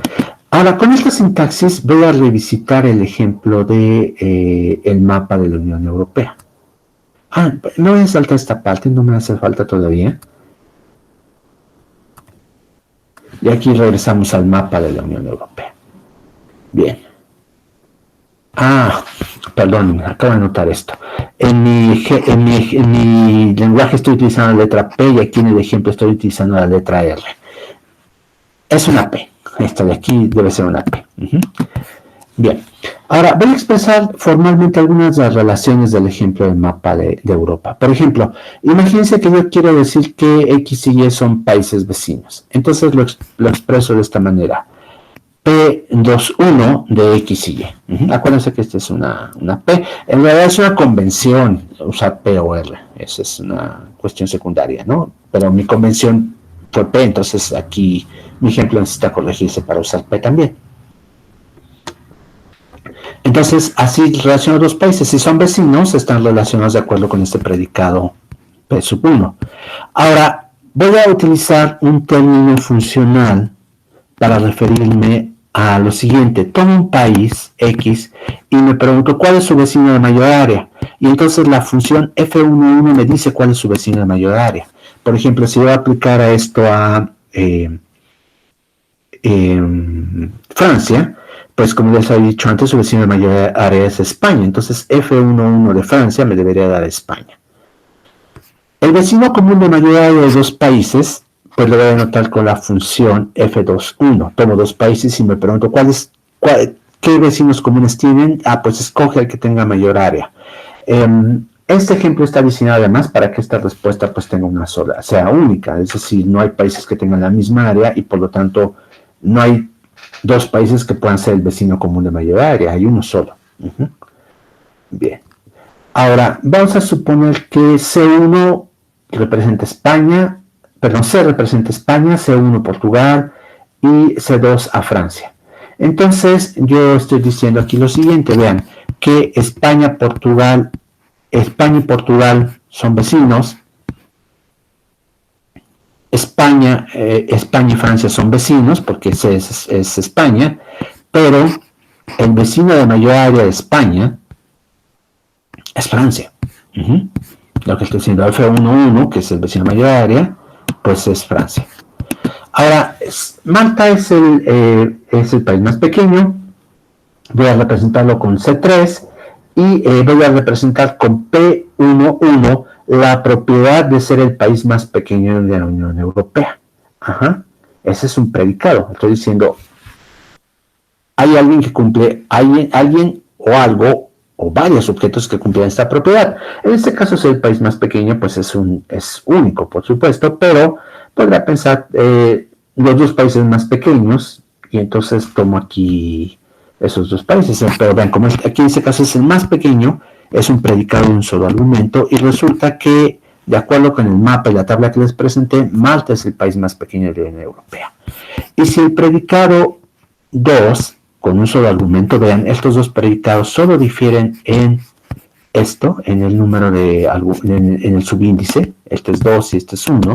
Ahora, con esta sintaxis voy a revisitar el ejemplo de el mapa de la Unión Europea. No voy a saltar esta parte, no me hace falta todavía. Y aquí regresamos al mapa de la Unión Europea. Bien. Perdón, acabo de notar esto. En mi lenguaje estoy utilizando la letra P y aquí en el ejemplo estoy utilizando la letra R. Es una P. Esta de aquí debe ser una P. Bien. Ahora voy a expresar formalmente algunas de las relaciones del ejemplo del mapa de Europa. Por ejemplo, imagínense que yo quiero decir que X y Y son países vecinos. Entonces lo expreso de esta manera. P21 de X y Y. Acuérdense que esta es una P. En realidad es una convención usar P o R. Esa es una cuestión secundaria, ¿no? Pero mi convención fue P, entonces aquí mi ejemplo necesita corregirse para usar P también. Entonces, así relaciono dos países. Si son vecinos, están relacionados de acuerdo con este predicado P1. Ahora, voy a utilizar un término funcional para referirme a lo siguiente. Tomo un país, X, y me pregunto cuál es su vecino de mayor área. Y entonces la función F11 me dice cuál es su vecino de mayor área. Por ejemplo, si voy a aplicar a esto a Francia, pues como les había dicho antes, su vecino de mayor área es España. Entonces F11 de Francia me debería dar España. El vecino común de mayor área de dos países, pues lo voy a anotar con la función F21. Tomo dos países y me pregunto qué vecinos comunes tienen. Pues escoge el que tenga mayor área. Este ejemplo está diseñado además para que esta respuesta pues tenga una sola, sea única. Es decir, no hay países que tengan la misma área y por lo tanto no hay dos países que puedan ser el vecino común de mayor área. Hay uno solo. Bien. Ahora, vamos a suponer que C1 representa España, C representa España, C1 Portugal y C2 a Francia. Entonces, yo estoy diciendo aquí lo siguiente, vean, que España y Portugal son vecinos, España y Francia son vecinos, porque ese es España, pero el vecino de mayor área de España es Francia. Lo que estoy diciendo, F11, que es el vecino de mayor área, pues es Francia. Ahora, Malta es el país más pequeño. Voy a representarlo con C3 y voy a representar con P11 la propiedad de ser el país más pequeño de la Unión Europea. Ese es un predicado. Estoy diciendo, hay alguien que cumple, alguien o algo o varios objetos que cumplen esta propiedad. En este caso, ser el país más pequeño, pues es único, por supuesto, pero podrá pensar los dos países más pequeños, y entonces tomo aquí esos dos países. Pero vean, como aquí en este caso es el más pequeño, es un predicado de un solo argumento, y resulta que, de acuerdo con el mapa y la tabla que les presenté, Malta es el país más pequeño de la Unión Europea. Y si el predicado 2, con un solo argumento, vean, estos dos predicados solo difieren en esto en el número en el subíndice, este es 2 y este es 1.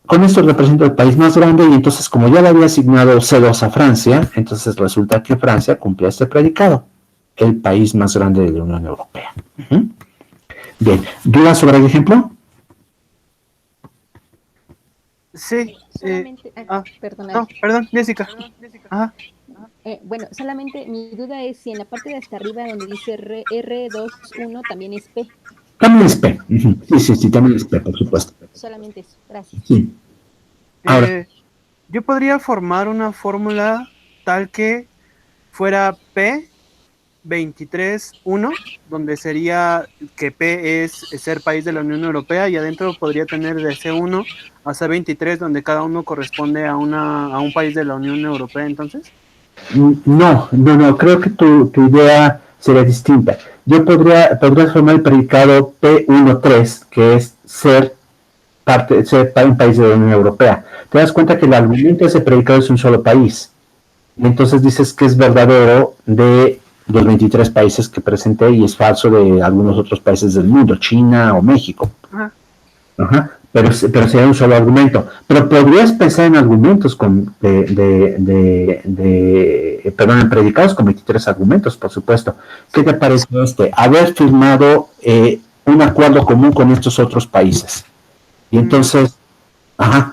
Con esto represento el país más grande y entonces como ya le había asignado C2 a Francia, entonces resulta que Francia cumple este predicado, el país más grande de la Unión Europea. Bien, ¿dudas sobre el ejemplo? Sí. Solamente, perdona. No, perdón, Jessica. Ajá. Bueno, solamente mi duda es si en la parte de hasta arriba donde dice R21 también es P. También es P. Sí, también es P, por supuesto. Solamente eso, gracias. Sí. Ahora, Yo podría formar una fórmula tal que fuera P 23.1, donde sería que P es ser país de la Unión Europea y adentro podría tener de C1 a C23, donde cada uno corresponde a un país de la Unión Europea, entonces. no, creo que tu idea sería distinta. Yo podría formar el predicado P13, que es ser un país de la Unión Europea. Te das cuenta que el argumento de ese predicado es un solo país. Y entonces dices que es verdadero de los 23 países que presenté y es falso de algunos otros países del mundo, China o México. Ajá. Pero sería un solo argumento. Pero podrías pensar en argumentos en predicados con 23 argumentos, por supuesto. ¿Qué te parece haber firmado un acuerdo común con estos otros países? Y entonces,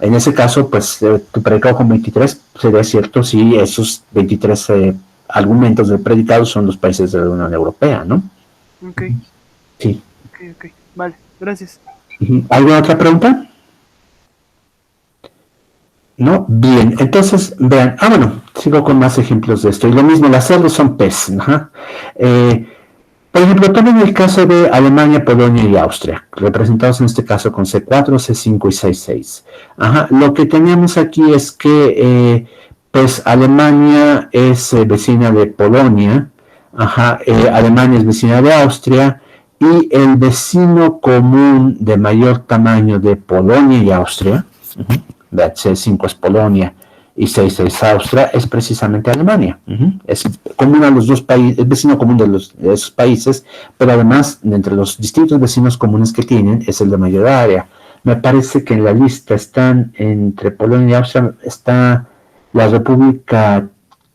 en ese caso, pues tu predicado con 23 sería cierto si esos 23 argumentos del predicado son los países de la Unión Europea, ¿no? Ok. Sí. Ok. Vale, gracias. ¿Alguna otra pregunta? No, bien, entonces vean, sigo con más ejemplos de esto, y lo mismo, las cerdos son PES, por ejemplo, tomen el caso de Alemania, Polonia y Austria, representados en este caso con C4, C5 y C6. Lo que tenemos aquí es que, pues, Alemania es vecina de Polonia, Alemania es vecina de Austria, y el vecino común de mayor tamaño de Polonia y Austria, C5 es Polonia y C6 es Austria, es precisamente Alemania. Es común a los dos países, es vecino común de esos países, pero además, entre los distintos vecinos comunes que tienen, es el de mayor área. Me parece que en la lista están, entre Polonia y Austria, está la República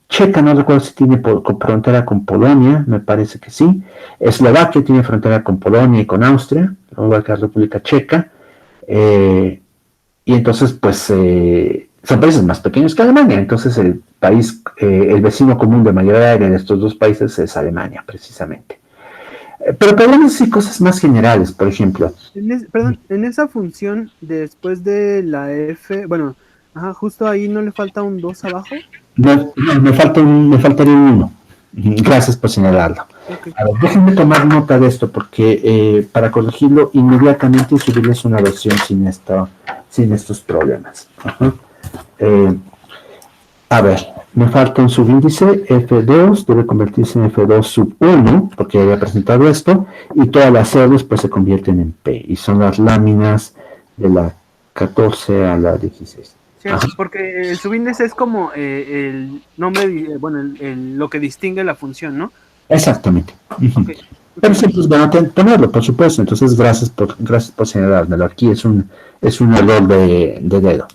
Checa, no recuerdo si tiene frontera con Polonia, me parece que sí. Eslovaquia tiene frontera con Polonia y con Austria, igual que la República Checa. Y entonces, pues, son países más pequeños que Alemania. Entonces, el vecino común de mayor área de estos dos países es Alemania, precisamente. Pero podemos decir cosas más generales, por ejemplo. En esa función, después de la F, justo ahí no le falta un 2 abajo. No, me faltaría un 1. Gracias por señalarlo. Okay. A ver, déjenme tomar nota de esto porque para corregirlo inmediatamente y subirles una versión sin estos problemas. A ver, me falta un subíndice F2, debe convertirse en F2 sub 1, porque había presentado esto, y todas las cerdos pues se convierten en P, y son las láminas de la 14 a la 16. Sí, porque el subíndice es como el nombre, lo que distingue la función, ¿no? Exactamente. Okay. Pero siempre es bueno tenerlo, por supuesto. Entonces, gracias por señalármelo. Aquí es un error de dedo.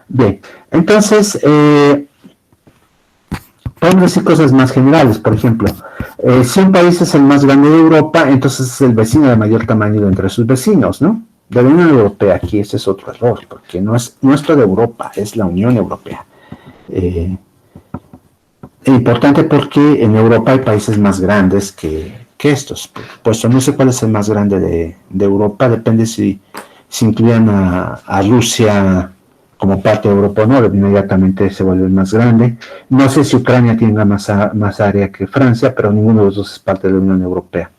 Bien, entonces, podemos decir cosas más generales. Por ejemplo, si un país es el más grande de Europa, entonces es el vecino de mayor tamaño de entre sus vecinos, ¿no? De la Unión Europea, aquí ese es otro error, porque no es toda Europa, es la Unión Europea. Importante porque en Europa hay países más grandes que estos. Por supuesto, no sé cuál es el más grande de Europa, depende si incluyan a Rusia como parte de Europa o no, inmediatamente se vuelve más grande. No sé si Ucrania tenga más área que Francia, pero ninguno de los dos es parte de la Unión Europea.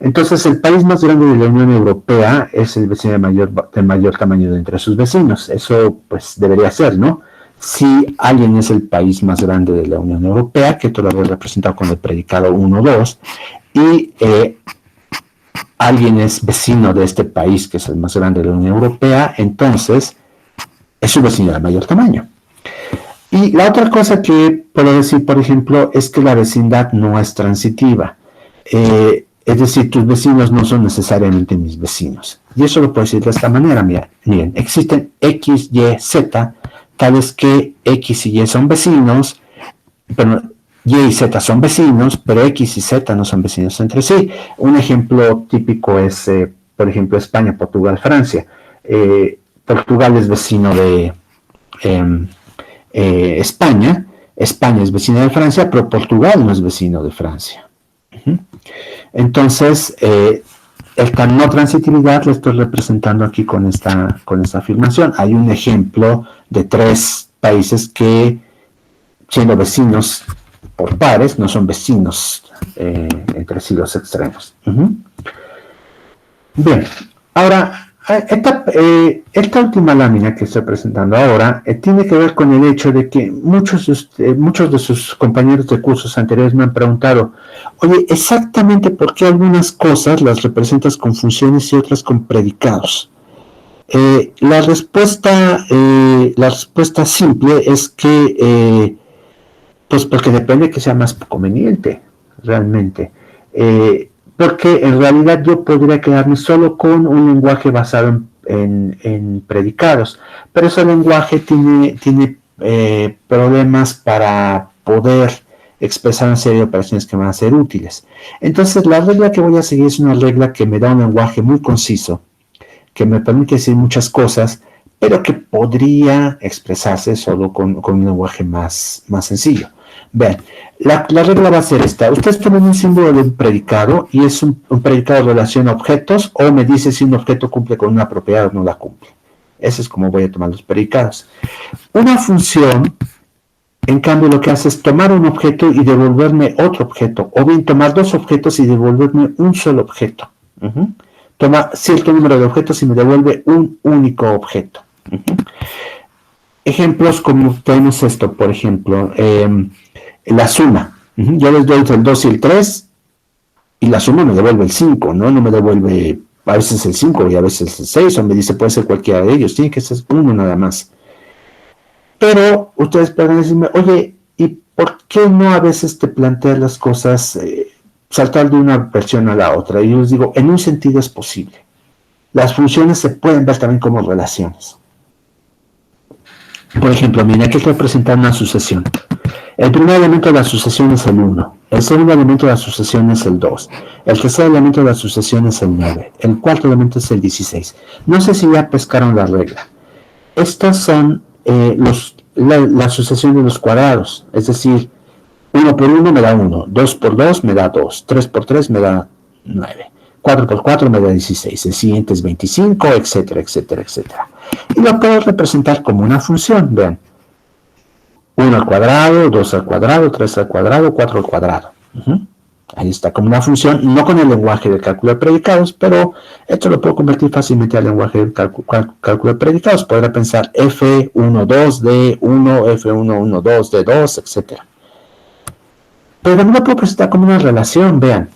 Entonces, el país más grande de la Unión Europea es el vecino de mayor tamaño de entre sus vecinos. Eso, pues, debería ser, ¿no? Si alguien es el país más grande de la Unión Europea, que todavía es representado con el predicado 1-2, y alguien es vecino de este país, que es el más grande de la Unión Europea, entonces es su vecino de mayor tamaño. Y la otra cosa que puedo decir, por ejemplo, es que la vecindad no es transitiva. Es decir, tus vecinos no son necesariamente mis vecinos. Y eso lo puedo decir de esta manera. Miren, existen X, Y, Z, tales que X y Y son vecinos, pero Y y Z son vecinos, pero X y Z no son vecinos entre sí. Un ejemplo típico es, por ejemplo, España, Portugal, Francia. Portugal es vecino de España. España es vecina de Francia, pero Portugal no es vecino de Francia. Entonces, esta no transitividad la estoy representando aquí con esta afirmación. Hay un ejemplo de 3 países que, siendo vecinos por pares, no son vecinos entre sí los extremos. Bien, ahora, esta última lámina que estoy presentando ahora tiene que ver con el hecho de que muchos de sus compañeros de cursos anteriores me han preguntado, oye, exactamente por qué algunas cosas las representas con funciones y otras con predicados. La respuesta simple es que, pues porque depende que sea más conveniente, realmente. Porque en realidad yo podría quedarme solo con un lenguaje basado en predicados, pero ese lenguaje tiene problemas para poder expresar una serie de operaciones que van a ser útiles. Entonces la regla que voy a seguir es una regla que me da un lenguaje muy conciso, que me permite decir muchas cosas, pero que podría expresarse solo con un lenguaje más sencillo. Vean, la regla va a ser esta. Ustedes ponen un símbolo de un predicado y es un predicado de relación a objetos, o me dice si un objeto cumple con una propiedad o no la cumple. Ese es como voy a tomar los predicados. Una función, en cambio, lo que hace es tomar un objeto y devolverme otro objeto, o bien tomar 2 objetos y devolverme un solo objeto. Toma cierto número de objetos y me devuelve un único objeto. Ejemplos como tenemos esto, por ejemplo, la suma. Yo les doy el 2 y el 3 y la suma me devuelve el 5, ¿no? No me devuelve a veces el 5 y a veces el 6, o me dice puede ser cualquiera de ellos, tiene que ser uno nada más. Pero ustedes pueden decirme, oye, ¿y por qué no a veces te planteas las cosas saltar de una versión a la otra? Y yo les digo, en un sentido es posible. Las funciones se pueden ver también como relaciones. Por ejemplo, miren, aquí estoy presentando una sucesión. El primer elemento de la sucesión es el 1. El segundo elemento de la sucesión es el 2. El tercer elemento de la sucesión es el 9. El cuarto elemento es el 16. No sé si ya pescaron la regla. Estas son la sucesión de los cuadrados. Es decir, 1 por 1 me da 1. 2 por 2 me da 2. 3 por 3 me da 9. 4 por 4 me da 16. El siguiente es 25, etcétera, etcétera, etcétera. Y lo puedo representar como una función. Vean. 1 al cuadrado, 2 al cuadrado, 3 al cuadrado, 4 al cuadrado. Ahí está, como una función, no con el lenguaje de cálculo de predicados, pero esto lo puedo convertir fácilmente al lenguaje de cálculo de predicados. Podrá pensar F12 de 1, F12 de 2, etc. Pero también lo puedo presentar como una relación, vean.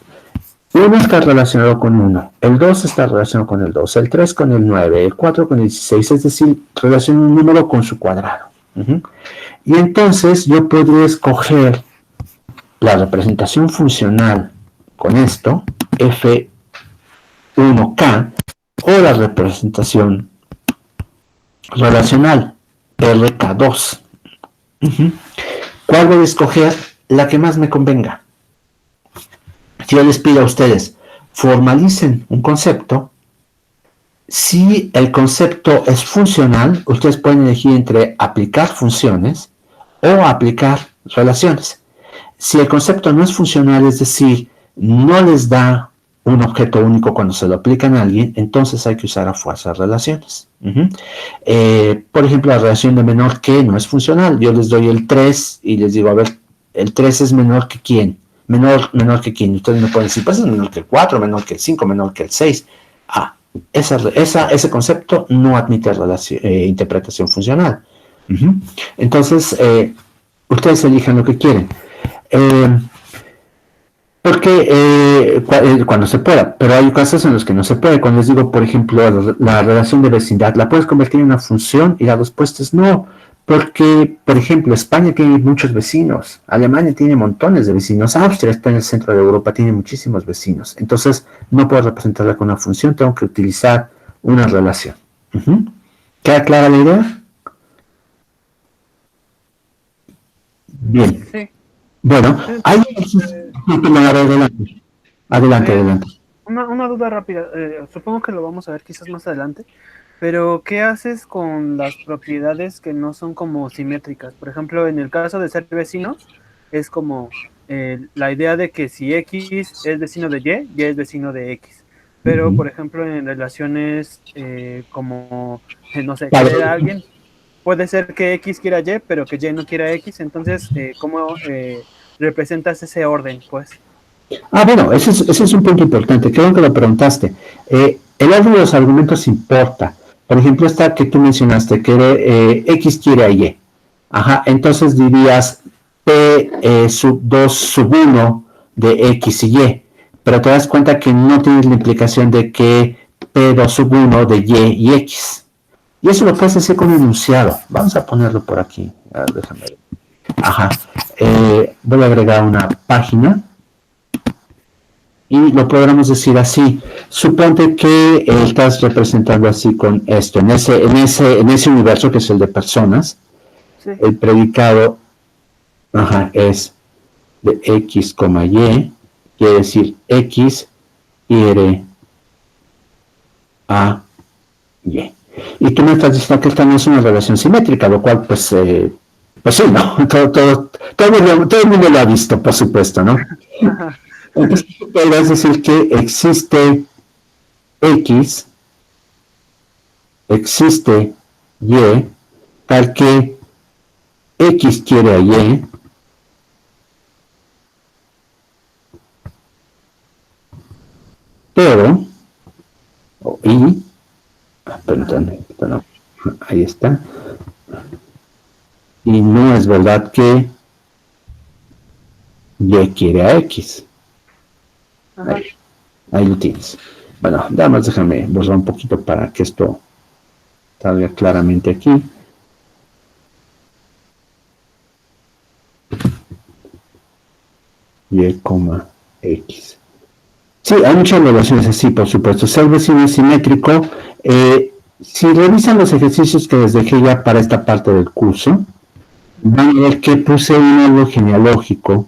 1 está relacionado con 1, el 2 está relacionado con el 2, el 3 con el 9, el 4 con el 16, es decir, relaciona un número con su cuadrado. Y entonces yo podría escoger la representación funcional con esto, F1K, o la representación relacional, RK2. ¿Cuál voy a escoger? La que más me convenga. Si yo les pido a ustedes, formalicen un concepto, si el concepto es funcional, ustedes pueden elegir entre aplicar funciones o aplicar relaciones. Si el concepto no es funcional, es decir, no les da un objeto único cuando se lo aplican a alguien, entonces hay que usar a fuerza relaciones. Por ejemplo, la relación de menor que no es funcional. Yo les doy el 3 y les digo, a ver, el 3 es menor que quién. Menor que quién. Ustedes me pueden decir, pues es menor que el 4, menor que el 5, menor que el 6. Ese concepto no admite interpretación funcional. Entonces, ustedes elijan lo que quieren. Porque cuando se pueda, pero hay casos en los que no se puede. Cuando les digo, por ejemplo, la relación de vecindad, la puedes convertir en una función y la respuesta es no, Porque, por ejemplo, España tiene muchos vecinos, Alemania tiene montones de vecinos, Austria está en el centro de Europa, tiene muchísimos vecinos. Entonces, no puedo representarla con una función, tengo que utilizar una relación. Ujú. ¿Queda clara la idea? Bien. Sí. Bueno, hay... Entonces, Adelante, adelante, adelante. una duda rápida. Supongo que lo vamos a ver quizás más adelante. Pero, ¿qué haces con las propiedades que no son como simétricas? Por ejemplo, en el caso de ser vecinos, es como la idea de que si X es vecino de Y es vecino de X. Pero, por ejemplo, en relaciones como, no sé, Claro. querer a alguien, puede ser que X quiera Y, pero que Y no quiera X. Entonces, ¿cómo representas ese orden? Pues, Bueno, ese es un punto importante, creo que lo preguntaste. El orden de los argumentos importa. Por ejemplo, esta que tú mencionaste, que X quiere a Y. Ajá, entonces dirías P sub 2 sub 1 de X y Y. Pero te das cuenta que no tienes la implicación de que P2 sub 1 de Y y X. Y eso lo puedes hacer con un enunciado. Vamos a ponerlo por aquí. A ver, déjame ver. Ajá. Voy a agregar una página. Y lo podríamos decir así. Suponte que estás representando así con esto. En ese universo que es el de personas, sí. el predicado es de X, Y, quiere decir X quiere a Y. Y tú me estás diciendo que esta no es una relación simétrica, lo cual pues sí, ¿no? Todo el mundo lo ha visto, por supuesto, ¿no? Ajá. Entonces podrías decir que existe X, existe Y, tal que X quiere a Y, pero, perdón, ahí está, y no es verdad que Y quiere a X. Ajá. Ahí lo tienes. Bueno, nada más déjame borrar un poquito para que esto salga claramente aquí. Y, X. Sí, hay muchas relaciones así, por supuesto. Si el vecino es simétrico, si revisan los ejercicios que les dejé ya para esta parte del curso, van a ver que puse un árbol genealógico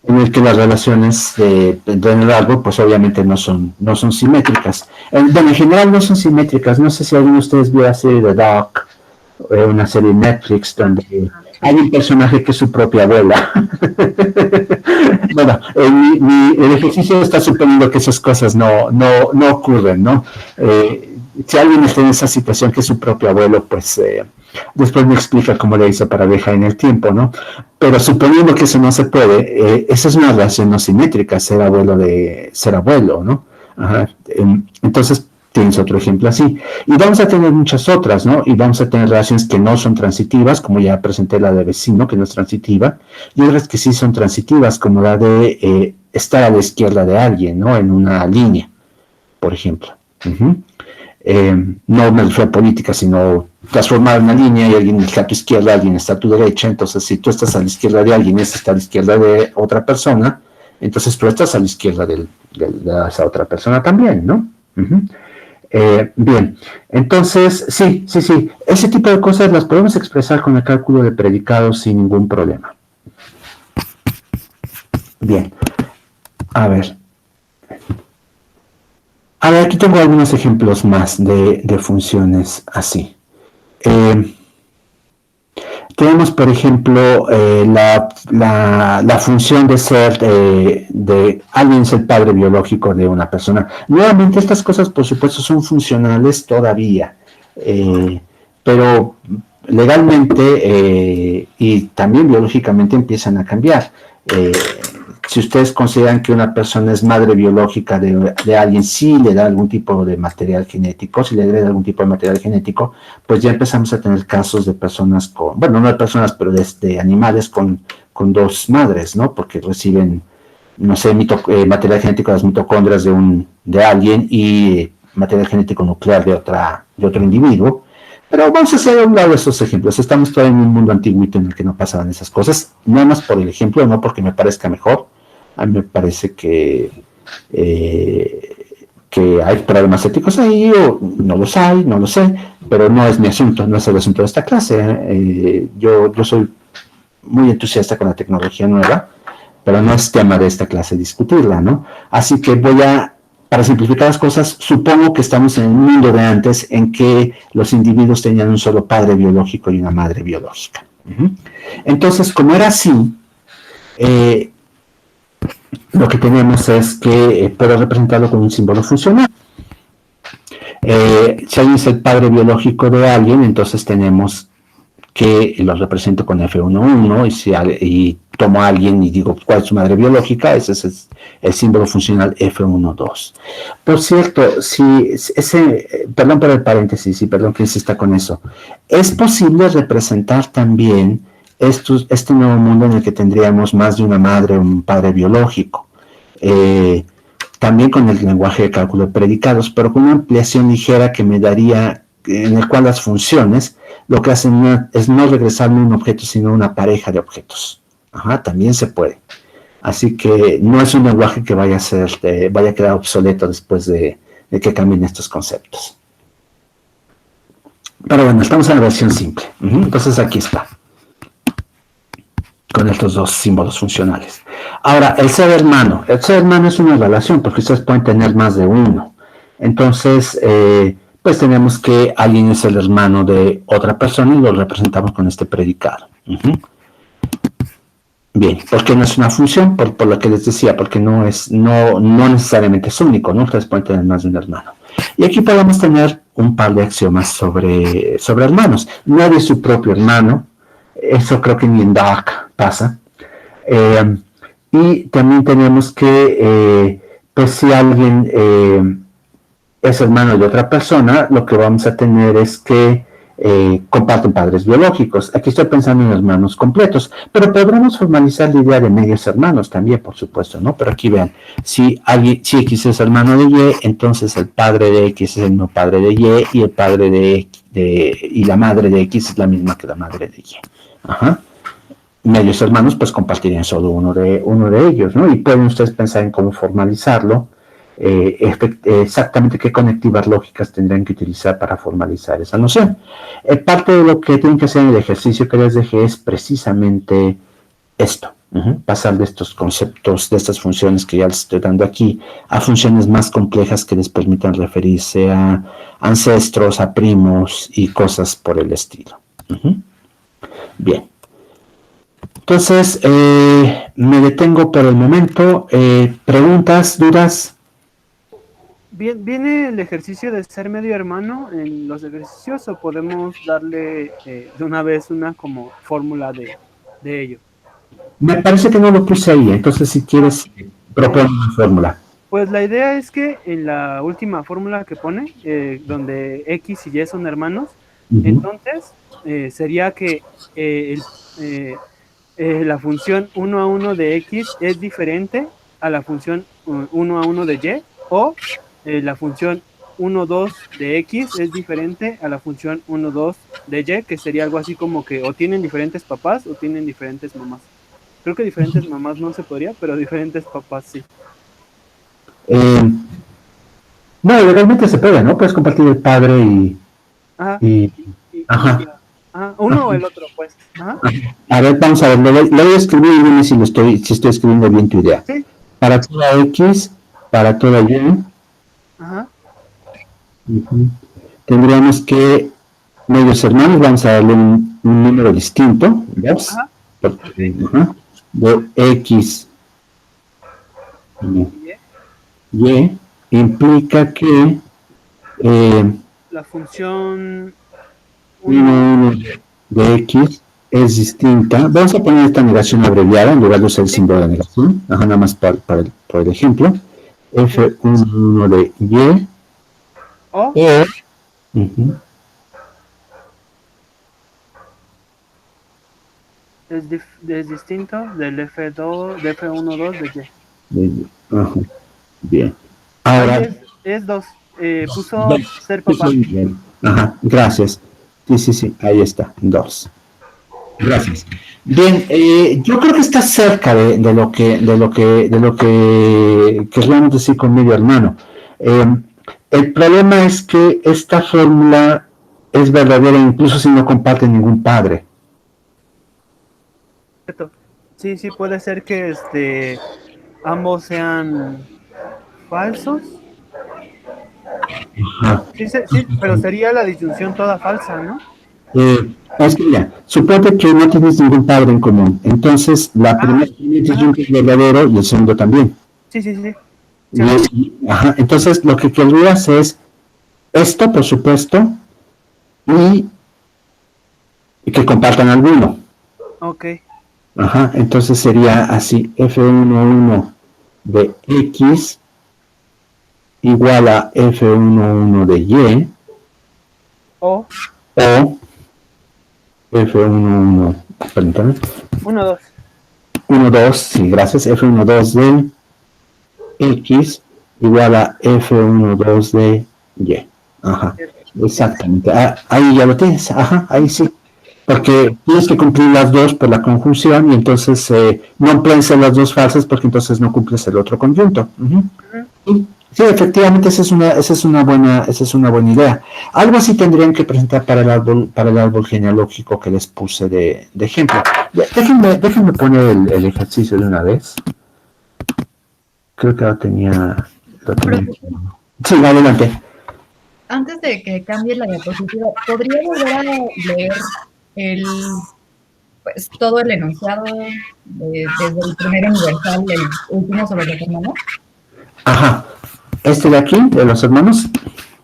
en el que las relaciones dentro del árbol, pues obviamente no son simétricas. Bueno, en general no son simétricas. No sé si alguno de ustedes vio la serie de Doc, una serie de Netflix, donde hay un personaje que es su propia abuela. Bueno, el ejercicio está suponiendo que esas cosas no ocurren, ¿no? Si alguien está en esa situación que es su propio abuelo, pues después me explica cómo le hizo para viajar en el tiempo, ¿no? Pero suponiendo que eso no se puede, esa es una relación no simétrica, ser abuelo, ¿no? Ajá. Entonces tienes otro ejemplo así. Y vamos a tener muchas otras, ¿no? Y vamos a tener relaciones que no son transitivas, como ya presenté la de vecino, que no es transitiva, y otras que sí son transitivas, como la de estar a la izquierda de alguien, ¿no? En una línea, por ejemplo. Uh-huh. No me refiero a política, sino transformar una línea y alguien está a tu izquierda, alguien está a tu derecha. Entonces, si tú estás a la izquierda de alguien y este está a la izquierda de otra persona, entonces tú estás a la izquierda de esa otra persona también, ¿no? Uh-huh. Bien, entonces, sí, ese tipo de cosas las podemos expresar con el cálculo de predicados sin ningún problema. Bien, a ver, aquí tengo algunos ejemplos más de funciones así. Tenemos, por ejemplo, la función de ser, de alguien es el padre biológico de una persona. Nuevamente, estas cosas, por supuesto, son funcionales todavía, pero legalmente y también biológicamente empiezan a cambiar. Si ustedes consideran que una persona es madre biológica de alguien, sí le da algún tipo de material genético, si le hereda algún tipo de material genético, pues ya empezamos a tener casos de personas no de personas, pero de animales con dos madres, ¿no? Porque reciben, no sé, material genético de las mitocondrias de alguien y material genético nuclear de otro individuo. Pero vamos a hacer a un lado esos ejemplos. Estamos todavía en un mundo antiguito en el que no pasaban esas cosas, nada más por el ejemplo, no porque me parezca mejor. A mí me parece que hay problemas éticos ahí, o no los hay, no lo sé, pero no es mi asunto, no es el asunto de esta clase. Yo soy muy entusiasta con la tecnología nueva, pero no es tema de esta clase discutirla, ¿no? Así que para simplificar las cosas, supongo que estamos en el mundo de antes en que los individuos tenían un solo padre biológico y una madre biológica. Entonces, como era así, lo que tenemos es que puedo representarlo con un símbolo funcional. Si alguien es el padre biológico de alguien, entonces tenemos que lo represento con F11 y tomo a alguien y digo cuál es su madre biológica, ese es el símbolo funcional F12. Por cierto, perdón por el paréntesis, perdón que insista con eso, es posible representar también este nuevo mundo en el que tendríamos más de una madre o un padre biológico, también con el lenguaje de cálculo de predicados, pero con una ampliación ligera que me daría, en el cual las funciones lo que hacen es no regresarme un objeto, sino una pareja de objetos. También se puede. Así que no es un lenguaje que vaya a quedar obsoleto después de que cambien estos conceptos. Pero bueno, estamos en la versión simple. Entonces aquí está, con estos dos símbolos funcionales. Ahora, el ser hermano. El ser hermano es una relación, porque ustedes pueden tener más de uno. Entonces, pues tenemos que alguien es el hermano de otra persona y lo representamos con este predicado. Bien, porque no es una función, por lo que les decía, porque no necesariamente es único, ¿no? Ustedes pueden tener más de un hermano. Y aquí podemos tener un par de axiomas sobre hermanos. Nadie es su propio hermano, eso creo que ni en Dark pasa. Y también tenemos que, pues si alguien es hermano de otra persona, lo que vamos a tener es que comparten padres biológicos. Aquí estoy pensando en hermanos completos, pero podremos formalizar la idea de medios hermanos también, por supuesto, ¿no? Pero aquí vean, si X es hermano de Y, entonces el padre de X es el mismo padre de Y, y el padre y la madre de X es la misma que la madre de Y. Medios hermanos pues compartirían solo uno de ellos, ¿no? Y pueden ustedes pensar en cómo formalizarlo, exactamente qué conectivas lógicas tendrán que utilizar para formalizar esa noción. Parte de lo que tienen que hacer en el ejercicio que les dejé es precisamente esto, pasar de estos conceptos, de estas funciones que ya les estoy dando aquí, a funciones más complejas que les permitan referirse a ancestros, a primos y cosas por el estilo. Bien. Entonces, me detengo por el momento. ¿Preguntas, dudas? Bien, ¿viene el ejercicio de ser medio hermano en los ejercicios o podemos darle de una vez una como fórmula de ello? Me parece que no lo puse ahí, entonces si quieres, propone una fórmula. Pues la idea es que en la última fórmula que pone, donde X y Y son hermanos, entonces sería que la función 1 a 1 de X es diferente a la función 1 a 1 de Y, o la función 1, 2 de X es diferente a la función 1, 2 de Y, que sería algo así como que o tienen diferentes papás o tienen diferentes mamás. Creo que diferentes mamás no se podría, pero diferentes papás sí. No, legalmente se puede, ¿no? Puedes compartir el padre y... Uno o el otro, pues. A ver, vamos a ver, lo voy a escribir y dime si estoy escribiendo bien tu idea. ¿Sí? Para toda X, para toda Y... tendríamos que medios hermanos, vamos a darle un número distinto, ¿ves? De X Y implica que la función 1 de X es distinta. Vamos a poner esta negación abreviada en lugar de usar el símbolo de negación, nada más por el ejemplo. F1 de Y es distinto del F2, de F1, 2 de Y. Bien. Ahora es 2. Puso ser papá. Gracias. Sí, ahí está, 2. Gracias. Bien, yo creo que está cerca de lo que querríamos decir con medio hermano. El problema es que esta fórmula es verdadera incluso si no comparte ningún padre. Sí, puede ser que ambos sean falsos. Ajá. Sí, pero sería la disyunción toda falsa, ¿no? Es que mira, suponte que no tienes ningún padre en común. Entonces, la primera disyunción es verdadero y el segundo también. Sí. Ajá, entonces, lo que querrías es esto, por supuesto, y que compartan alguno. Ok. Ajá, entonces sería así, F11 de X igual a F11 de Y O F11, permítame. 1, 2. 1, 2, sí, gracias, F12 de X igual a F12 de Y. Ajá, exactamente. Ahí ya lo tienes, ajá, ahí sí. Porque tienes que cumplir las dos por la conjunción y entonces no pueden ser las dos falsas porque entonces no cumples el otro conjunto. Sí, efectivamente esa es una buena idea. Algo así tendrían que presentar para el árbol genealógico que les puse de ejemplo. Déjenme poner el ejercicio de una vez. Creo que lo tenía. Sí, adelante. Antes de que cambie la diapositiva, ¿podría volver a leer todo el enunciado desde el primer universal, el último sobre los hermanos? Ajá. ¿Este de aquí, de los hermanos?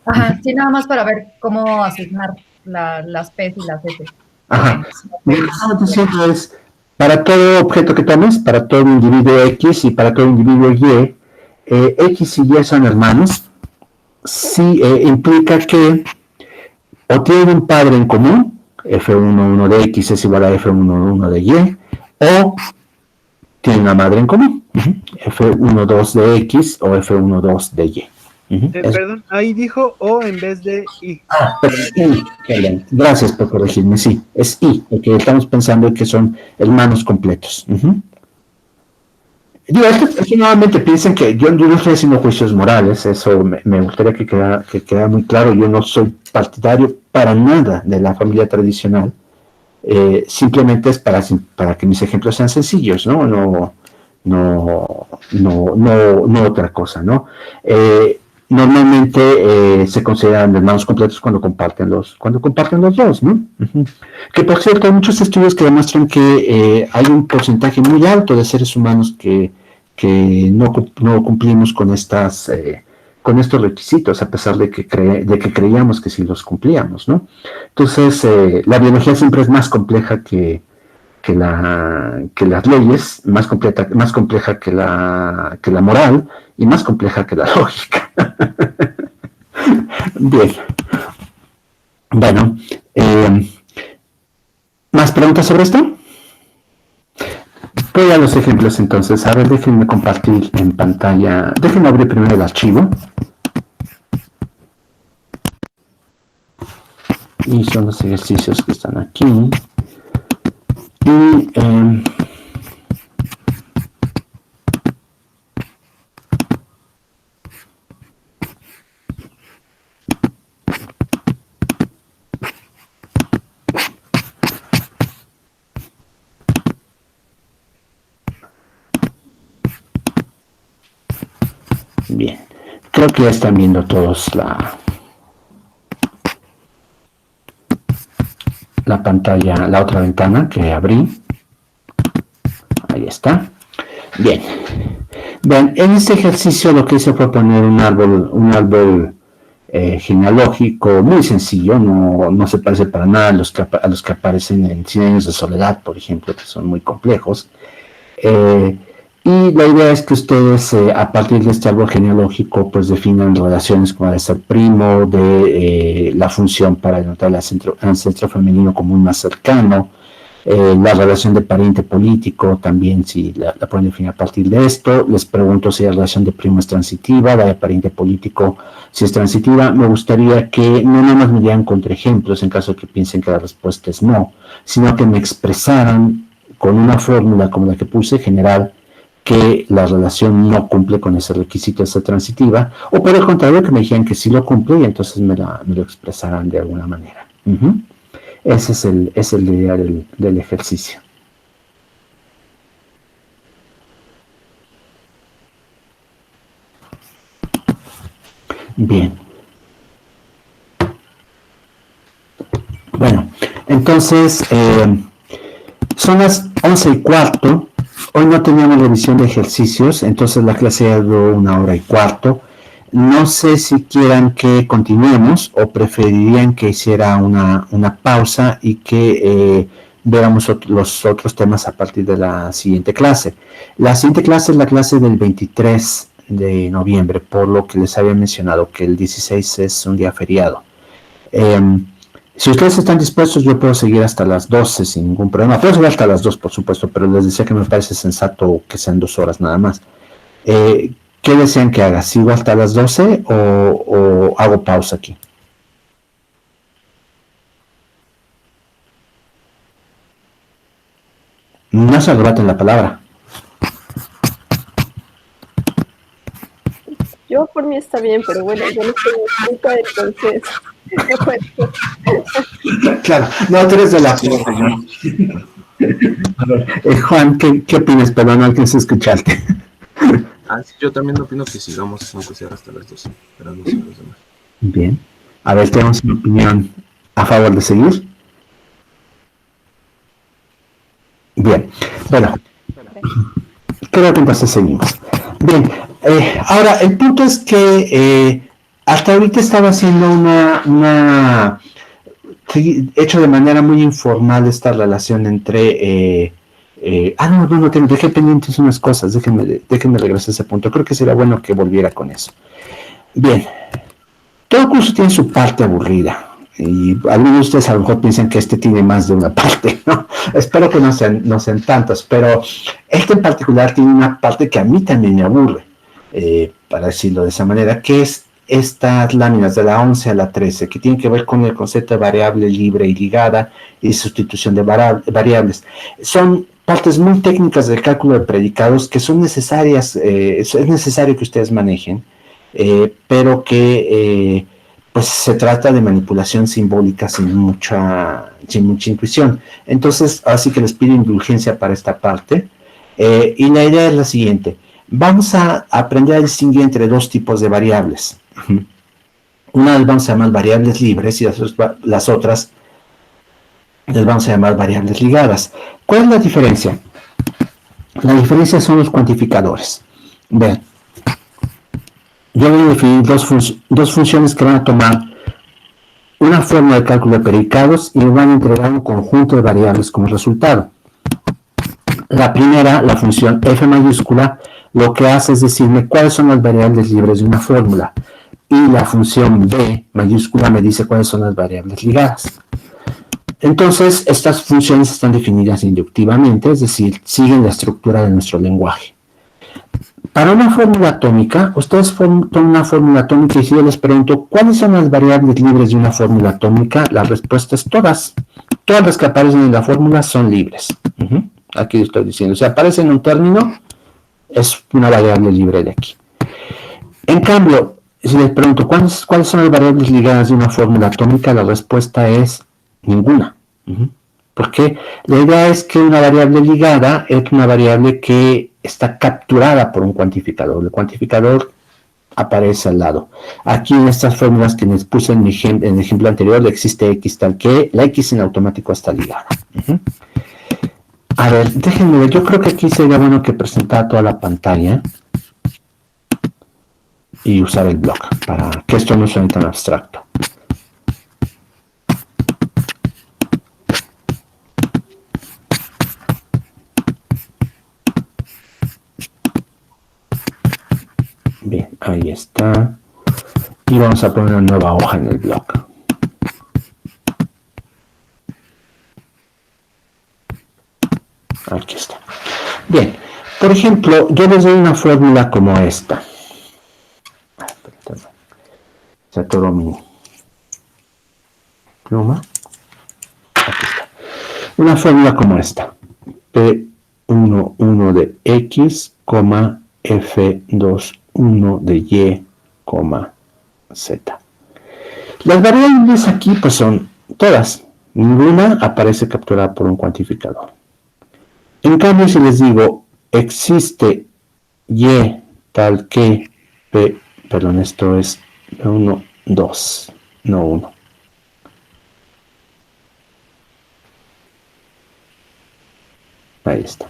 Ajá, sí, nada más para ver cómo asignar las P y las S. Ajá. Lo que estamos diciendo es, para todo objeto que tomes, para todo individuo X y para todo individuo Y, X y Y son hermanos, sí implica que o tienen un padre en común, F11 de X es igual a F11 de Y, o tienen una madre en común, F12 de X o F12 de Y. Perdón, ahí dijo O en vez de I. Perdón. Gracias por corregirme, sí, es I, porque estamos pensando que son hermanos completos. Digo, es que nuevamente piensen que yo no estoy haciendo juicios morales, eso me gustaría que quedara muy claro. Yo no soy partidario para nada de la familia tradicional, simplemente es para que mis ejemplos sean sencillos, ¿no? No otra cosa, ¿no? Normalmente se consideran hermanos completos cuando comparten los dos, ¿no? Que por cierto, hay muchos estudios que demuestran que hay un porcentaje muy alto de seres humanos que no cumplimos con estos requisitos, a pesar de que creíamos que sí los cumplíamos, ¿no? Entonces, la biología siempre es más compleja que las leyes, más compleja que la moral y más compleja que la lógica. Bien. Bueno, ¿más preguntas sobre esto? Voy a los ejemplos entonces. A ver, déjenme compartir en pantalla. Déjenme abrir primero el archivo. Y son los ejercicios que están aquí. Y bien, creo que ya están viendo todos la pantalla, la otra ventana que abrí. Ahí está. Bien. Bien, en este ejercicio lo que hice fue poner un árbol genealógico muy sencillo, no se parece para nada a los que aparecen en 100 años de soledad, por ejemplo, que son muy complejos. Y la idea es que ustedes, a partir de este árbol genealógico, pues definan relaciones como de ser primo, de la función para denotar el ancestro femenino común más cercano, La relación de pariente político también, si la pueden definir a partir de esto. Les pregunto si la relación de primo es transitiva, la de pariente político si es transitiva. Me gustaría que no nada más me dieran contraejemplos en caso de que piensen que la respuesta es no, sino que me expresaran con una fórmula como la que puse general que la relación no cumple con ese requisito de ser transitiva, o por el contrario que me dijeran que sí lo cumple y entonces me lo expresaran de alguna manera. Ese es el idea del ejercicio. Bien. Bueno, entonces son las 11:15. Hoy no teníamos revisión de ejercicios, entonces la clase ya duró 1 hora y cuarto. No sé si quieran que continuemos o preferirían que hiciera una pausa y que viéramos los otros temas a partir de la siguiente clase. La siguiente clase es la clase del 23 de noviembre, por lo que les había mencionado que el 16 es un día feriado. Si ustedes están dispuestos, yo puedo seguir hasta las 12 sin ningún problema. Puedo seguir hasta las 2, por supuesto, pero les decía que me parece sensato que sean 2 horas nada más. ¿Qué desean que haga? ¿Sigo hasta las 12 o hago pausa aquí? No se arrebaten la palabra. Yo por mí está bien, pero bueno, yo no estoy nunca, entonces no puedo. Claro, no, tú eres de la señor. A ver, Juan, ¿qué opinas? Perdón, no alcancé a escucharte. Sí, yo también opino que sigamos aunque sea hasta las 12, pero no sé los demás. Bien. A ver, tenemos una opinión a favor de seguir. Bien. Bueno, creo que entonces seguimos. Bien. Ahora, el punto es que hasta ahorita estaba haciendo hecho de manera muy informal esta relación entre... no, dejé pendientes unas cosas, déjenme regresar a ese punto. Creo que sería bueno que volviera con eso. Bien, todo curso tiene su parte aburrida, y algunos de ustedes a lo mejor piensan que este tiene más de una parte, ¿no? Espero que no sean tantas, pero este en particular tiene una parte que a mí también me aburre, para decirlo de esa manera, que es estas láminas de la 11 a la 13, que tienen que ver con el concepto de variable libre y ligada y sustitución de variables. Son partes muy técnicas del cálculo de predicados que son necesarias, es necesario que ustedes manejen, pero que pues se trata de manipulación simbólica sin mucha intuición. Entonces, así que les pido indulgencia para esta parte, y la idea es la siguiente. Vamos a aprender a distinguir entre dos tipos de variables. Una las vamos a llamar variables libres y las otras les vamos a llamar variables ligadas. ¿Cuál es la diferencia? La diferencia son los cuantificadores. Vean, yo voy a definir dos funciones que van a tomar una fórmula de cálculo de predicados y van a entregar un conjunto de variables como resultado. La primera, la función f mayúscula, lo que hace es decirme cuáles son las variables libres de una fórmula. Y la función b mayúscula me dice cuáles son las variables ligadas. Entonces, estas funciones están definidas inductivamente, es decir, siguen la estructura de nuestro lenguaje. Para una fórmula atómica, ustedes toman una fórmula atómica y si yo les pregunto, ¿cuáles son las variables libres de una fórmula atómica? La respuesta es todas. Todas las que aparecen en la fórmula son libres. Aquí estoy diciendo, si aparece en un término, es una variable libre de aquí. En cambio, si les pregunto, ¿cuáles son las variables ligadas de una fórmula atómica? La respuesta es ninguna. Porque la idea es que una variable ligada es una variable que está capturada por un cuantificador. El cuantificador aparece al lado. Aquí en estas fórmulas que les puse en el ejemplo anterior, existe x tal que la x en automático está ligada. A ver, déjenme ver, yo creo que aquí sería bueno que presentara toda la pantalla y usar el blog para que esto no suene tan abstracto. Bien, ahí está. Y vamos a poner una nueva hoja en el blog. Aquí está. Bien, por ejemplo, yo les doy una fórmula como esta. Se atoró mi pluma. Aquí está. Una fórmula como esta. P11 de X, F21 de Y, Z. Las variables aquí pues son todas. Ninguna aparece capturada por un cuantificador. En cambio, si les digo, existe Y tal que perdón, esto es 1, 2, no 1. Ahí está.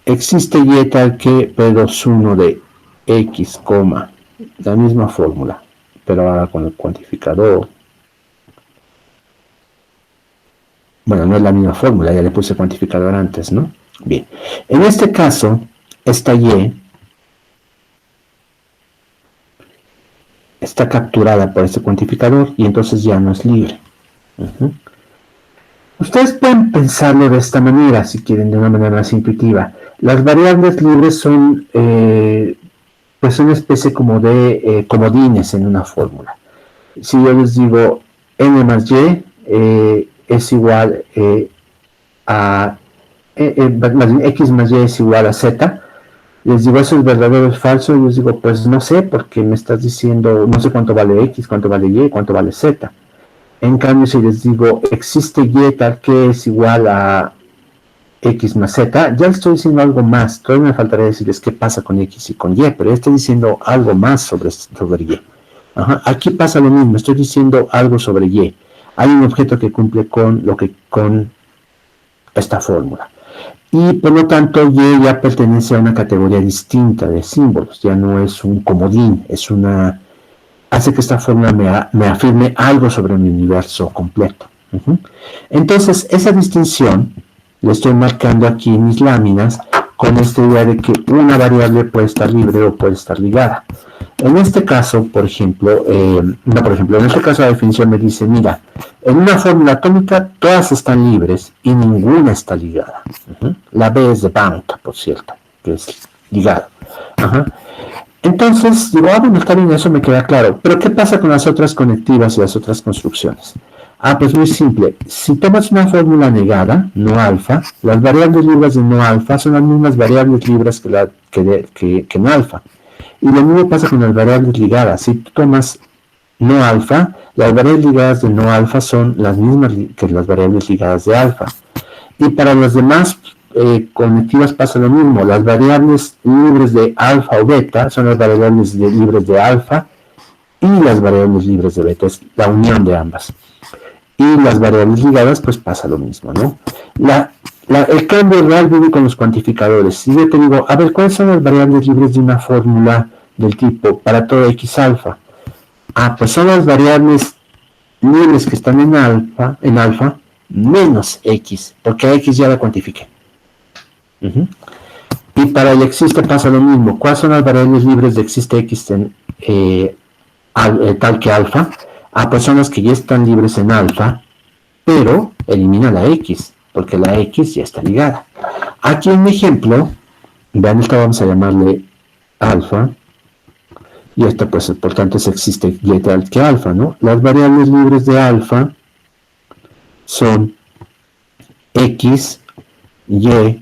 Existe Y tal que P21 de X, la misma fórmula, pero ahora con el cuantificador. Bueno, no es la misma fórmula, ya le puse cuantificador antes, ¿no? Bien. En este caso, esta Y está capturada por este cuantificador y entonces ya no es libre. Ustedes pueden pensarlo de esta manera, si quieren, de una manera más intuitiva. Las variables libres son, pues, una especie como de comodines en una fórmula. Si yo les digo n más y es igual a x más y es igual a z, les digo, ¿eso es verdadero o es falso? Y les digo, pues no sé, porque me estás diciendo, no sé cuánto vale x, cuánto vale y, cuánto vale z. En cambio, si les digo, existe y tal que es igual a x más z, ya estoy diciendo algo más. Todavía me faltaría decirles qué pasa con x y con y, pero ya estoy diciendo algo más sobre y. Aquí pasa lo mismo, estoy diciendo algo sobre y. Hay un objeto que cumple con esta fórmula. Y por lo tanto, y ya pertenece a una categoría distinta de símbolos. Ya no es un comodín, hace que esta fórmula me afirme algo sobre mi universo completo. Entonces, esa distinción la estoy marcando aquí en mis láminas con esta idea de que una variable puede estar libre o puede estar ligada. En este caso, por ejemplo, en este caso la definición me dice, mira, en una fórmula atómica todas están libres y ninguna está ligada. La B es de banca, por cierto, que es ligada. Entonces, digo, bueno, está bien, eso me queda claro. Pero, ¿qué pasa con las otras conectivas y las otras construcciones? Pues muy simple. Si tomas una fórmula negada, no alfa, las variables libres de no alfa son las mismas variables libres que no alfa. Y lo mismo pasa con las variables ligadas. Si tú tomas no alfa, las variables ligadas de no alfa son las mismas que las variables ligadas de alfa. Y para las demás conectivas pasa lo mismo. Las variables libres de alfa o beta son las variables libres de alfa y las variables libres de beta. Es la unión de ambas. Y las variables ligadas, pues pasa lo mismo, ¿no? El cambio real viene con los cuantificadores. Si yo te digo, a ver, ¿cuáles son las variables libres de una fórmula del tipo para todo x alfa? Pues son las variables libres que están en alfa menos x, porque a x ya la cuantifiqué. Y para el existe pasa lo mismo. ¿Cuáles son las variables libres de existe x tal que alfa? Pues son las que ya están libres en alfa, pero elimina la x, porque la x ya está ligada. Aquí en mi ejemplo, vean, esta vamos a llamarle alfa, y esta pues por tanto existe y tal que alfa, ¿no? Las variables libres de alfa son x, y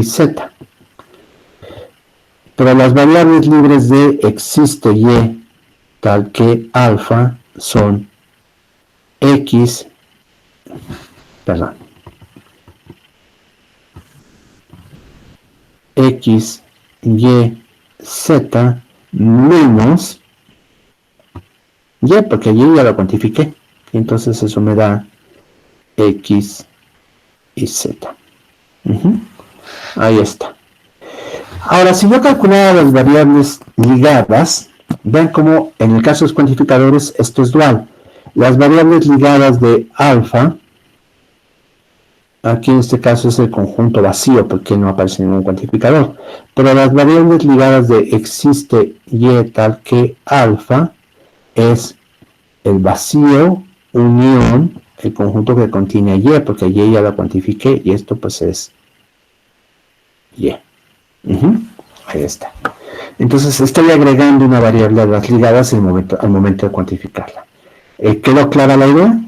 z. Pero las variables libres de existe y tal que alfa son x, y, z menos y, porque y ya lo cuantifiqué. Entonces eso me da x y z. Ahí está. Ahora, si yo calculara las variables ligadas, vean cómo en el caso de los cuantificadores esto es dual. Las variables ligadas de alfa, aquí en este caso es el conjunto vacío porque no aparece ningún cuantificador, pero las variables ligadas de existe y tal que alfa es el vacío unión el conjunto que contiene y, porque y ya la cuantifiqué y esto pues es y. Ahí está. Entonces estoy agregando una variable a las ligadas al momento de cuantificarla. ¿Quedó clara la idea?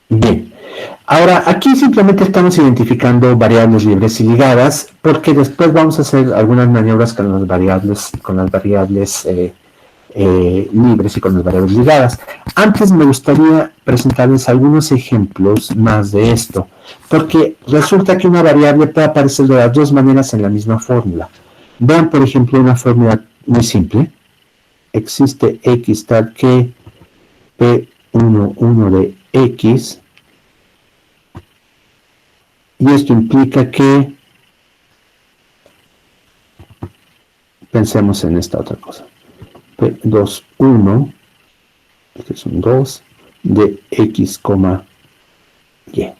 Bien. Ahora, aquí simplemente estamos identificando variables libres y ligadas, porque después vamos a hacer algunas maniobras con las variables libres y con las variables ligadas. Antes me gustaría presentarles algunos ejemplos más de esto, porque resulta que una variable puede aparecer de las dos maneras en la misma fórmula. Vean, por ejemplo, una fórmula muy simple. Existe x tal que P11 de x, y esto implica que pensemos en esta otra cosa. P21, este es un 2, de x, y.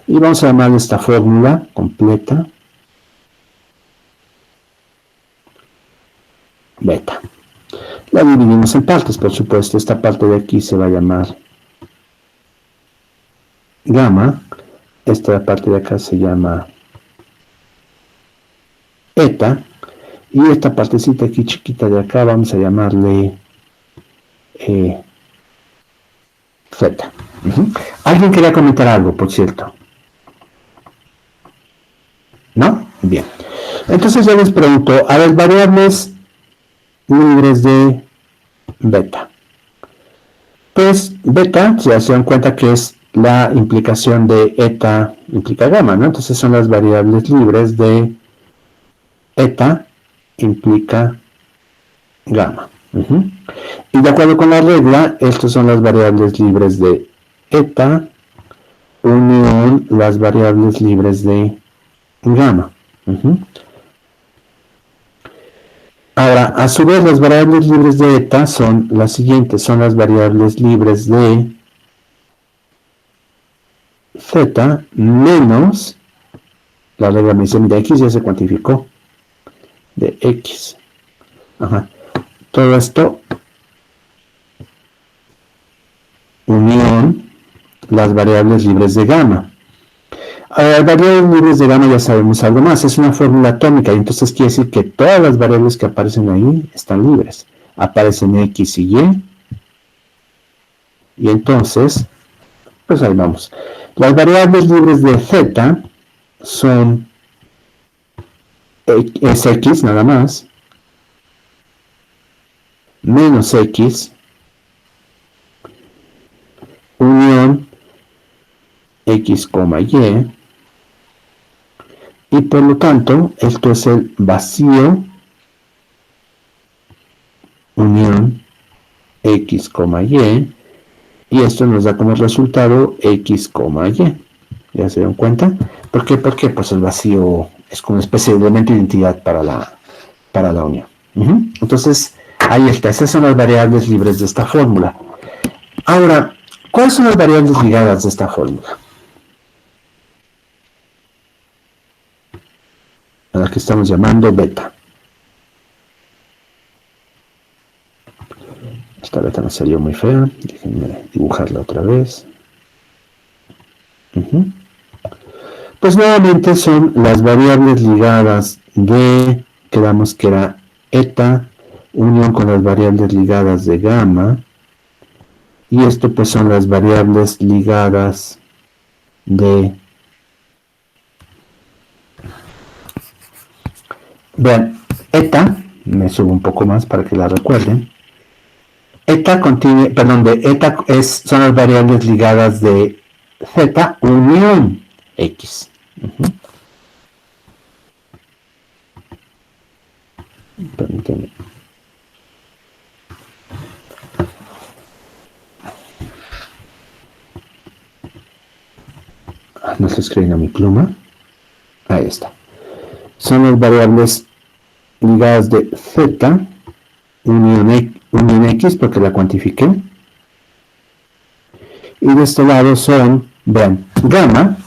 Y vamos a llamar esta fórmula completa beta. La dividimos en partes, por supuesto. Esta parte de aquí se va a llamar gamma. Esta parte de acá se llama eta. Y esta partecita aquí chiquita de acá vamos a llamarle z. ¿Alguien quería comentar algo, por cierto? ¿No? Bien. Entonces yo les pregunto, a ver, variables libres de beta. Pues beta, ya se dan cuenta que es la implicación de eta implica gamma, ¿no? Entonces son las variables libres de eta implica gamma. Y de acuerdo con la regla, estas son las variables libres de eta unión las variables libres de gamma. Ahora, a su vez, las variables libres de eta son las siguientes, son las variables libres de z menos, la regla me dice, mira, x ya se cuantificó, de x. Todo esto, unión, las variables libres de gamma. Ahora, las variables libres de gamma ya sabemos algo más, es una fórmula atómica, y entonces quiere decir que todas las variables que aparecen ahí están libres. Aparecen x y y entonces, pues ahí vamos. Las variables libres de z son es x nada más, menos x, unión x, y por lo tanto esto es el vacío unión x, y esto nos da como resultado x, y. ¿Ya se dan cuenta? ¿Por qué? Porque pues el vacío es como una especie de elemento de identidad para la unión. Entonces, ahí está. Esas son las variables libres de esta fórmula. Ahora, ¿cuáles son las variables ligadas de esta fórmula? A la que estamos llamando beta. Esta beta me salió muy fea. Déjenme dibujarla otra vez. Pues nuevamente son las variables ligadas de, quedamos que era eta, unión con las variables ligadas de gamma, y esto pues son las variables ligadas de, vean, eta, me subo un poco más para que la recuerden, eta contiene, perdón, de eta son las variables ligadas de z unión x. Permítanme. No se escribe a mi pluma. Ahí está. Son las variables ligadas de z unión x porque la cuantifiqué. Y de este lado son, vean, gamma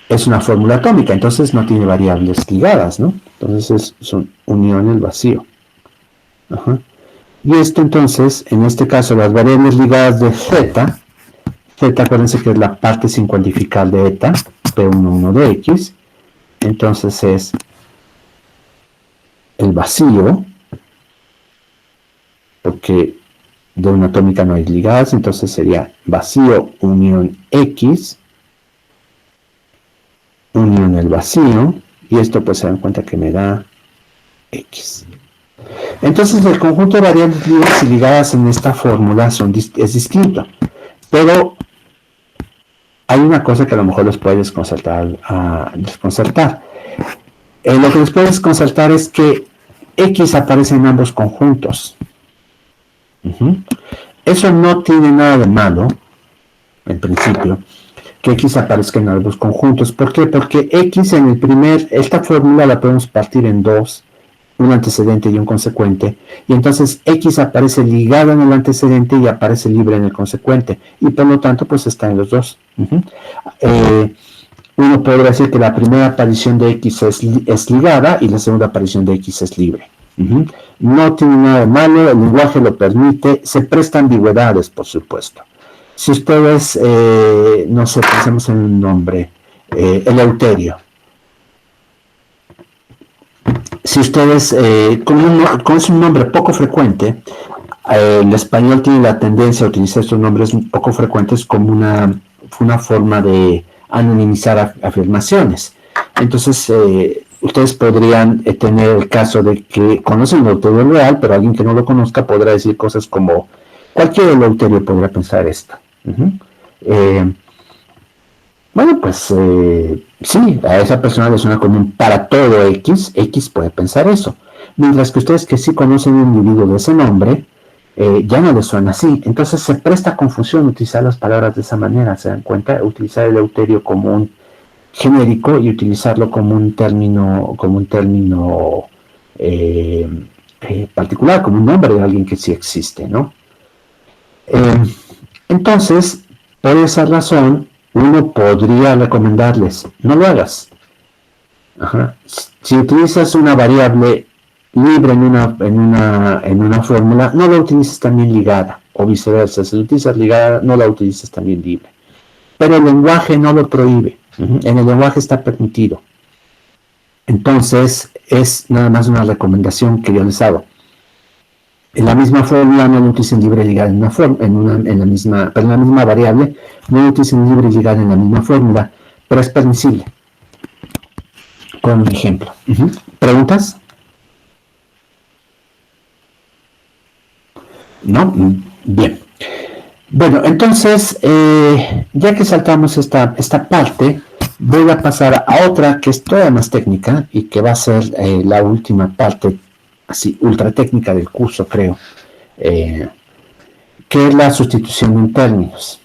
es una fórmula atómica, entonces no tiene variables ligadas, ¿no? Entonces son unión el vacío. Y esto entonces, en este caso, las variables ligadas de z Z, acuérdense que es la parte sin cuantificar de eta, P11 de X, entonces es el vacío, porque de una atómica no hay ligadas, entonces sería vacío unión X, unión el vacío, y esto pues se dan cuenta que me da X. Entonces el conjunto de variables libres y ligadas en esta fórmula es distinto, pero hay una cosa que a lo mejor les puede desconcertar. Lo que les puede desconcertar es que X aparece en ambos conjuntos. Eso no tiene nada de malo, en principio, que X aparezca en ambos conjuntos. ¿Por qué? Porque X esta fórmula la podemos partir en dos, un antecedente y un consecuente, y entonces X aparece ligado en el antecedente y aparece libre en el consecuente, y por lo tanto pues está en los dos. Uno podría decir que la primera aparición de X es ligada y la segunda aparición de X es libre. No tiene nada de malo, el lenguaje lo permite, se presta ambigüedades, por supuesto. Si ustedes, no sé, pensemos en un nombre, Eleuterio. Si ustedes, como es un nombre poco frecuente, el español tiene la tendencia a utilizar estos nombres poco frecuentes como una forma de anonimizar afirmaciones. Entonces, ustedes podrían tener el caso de que conocen el Eleuterio real, pero alguien que no lo conozca podrá decir cosas como, cualquier Eleuterio podría pensar esto. Bueno, pues sí, a esa persona le suena común para todo X puede pensar eso. Mientras que ustedes que sí conocen un individuo de ese nombre, ya no les suena así. Entonces se presta confusión utilizar las palabras de esa manera, ¿se dan cuenta? Utilizar el Eleuterio como un genérico y utilizarlo como un término particular, como un nombre de alguien que sí existe, ¿no? Entonces, por esa razón, uno podría recomendarles, no lo hagas. Si utilizas una variable libre en una fórmula, no la utilices también ligada, o viceversa. Si la utilizas ligada, no la utilices también libre. Pero el lenguaje no lo prohíbe. En el lenguaje está permitido. Entonces, es nada más una recomendación que yo les hago. En la misma fórmula no lo utilicen libre y ligada en la misma variable, no lo utilicen libre y ligada en la misma fórmula, pero es permisible. Con un ejemplo. ¿Preguntas? ¿No? Bien. Bueno, entonces, ya que saltamos esta parte, voy a pasar a otra que es todavía más técnica y que va a ser la última parte así ultra técnica del curso, creo, que es la sustitución en términos.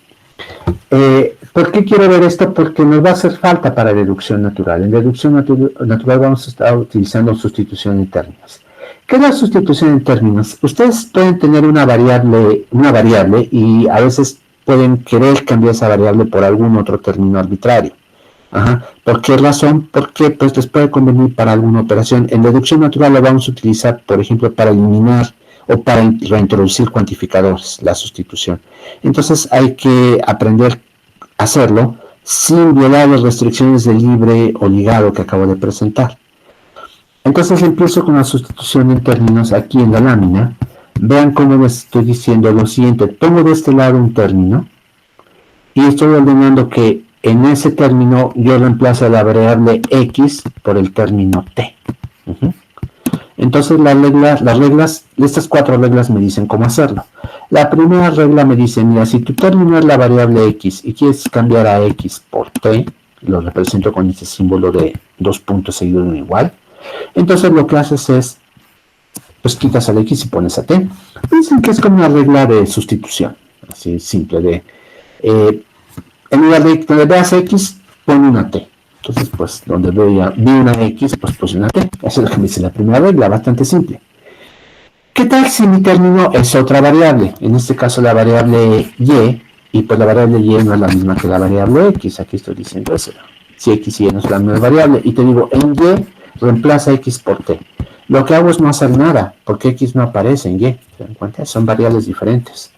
¿Por qué quiero ver esto? Porque nos va a hacer falta para deducción natural. En deducción natural vamos a estar utilizando sustitución en términos. ¿Qué es la sustitución en términos? Ustedes pueden tener una variable y a veces pueden querer cambiar esa variable por algún otro término arbitrario. ¿Por qué razón? Porque pues les puede convenir para alguna operación. En deducción natural la vamos a utilizar, por ejemplo, para eliminar o para reintroducir cuantificadores, la sustitución. Entonces hay que aprender a hacerlo sin violar las restricciones de libre o ligado que acabo de presentar. Entonces empiezo con la sustitución en términos aquí en la lámina. Vean cómo les estoy diciendo lo siguiente. Tomo de este lado un término y estoy ordenando que en ese término yo reemplazo la variable x por el término t. Entonces estas 4 reglas me dicen cómo hacerlo. La primera regla me dice, mira, si tu término es la variable x y quieres cambiar a x por t, lo represento con este símbolo de 2 puntos seguidos de un igual, entonces lo que haces es, pues quitas al x y pones a t. Dicen que es como una regla de sustitución, así simple de... en lugar de donde veas x, pon una t. Entonces, pues, donde vi una x, pues puse una t. Eso es lo que me dice la primera regla, bastante simple. ¿Qué tal si mi término es otra variable? En este caso, la variable y pues la variable y no es la misma que la variable x. Aquí estoy diciendo eso. Si x y y no es la misma variable, y te digo, en y, reemplaza x por t. Lo que hago es no hacer nada, porque x no aparece en y. ¿Se dan cuenta? Son variables diferentes.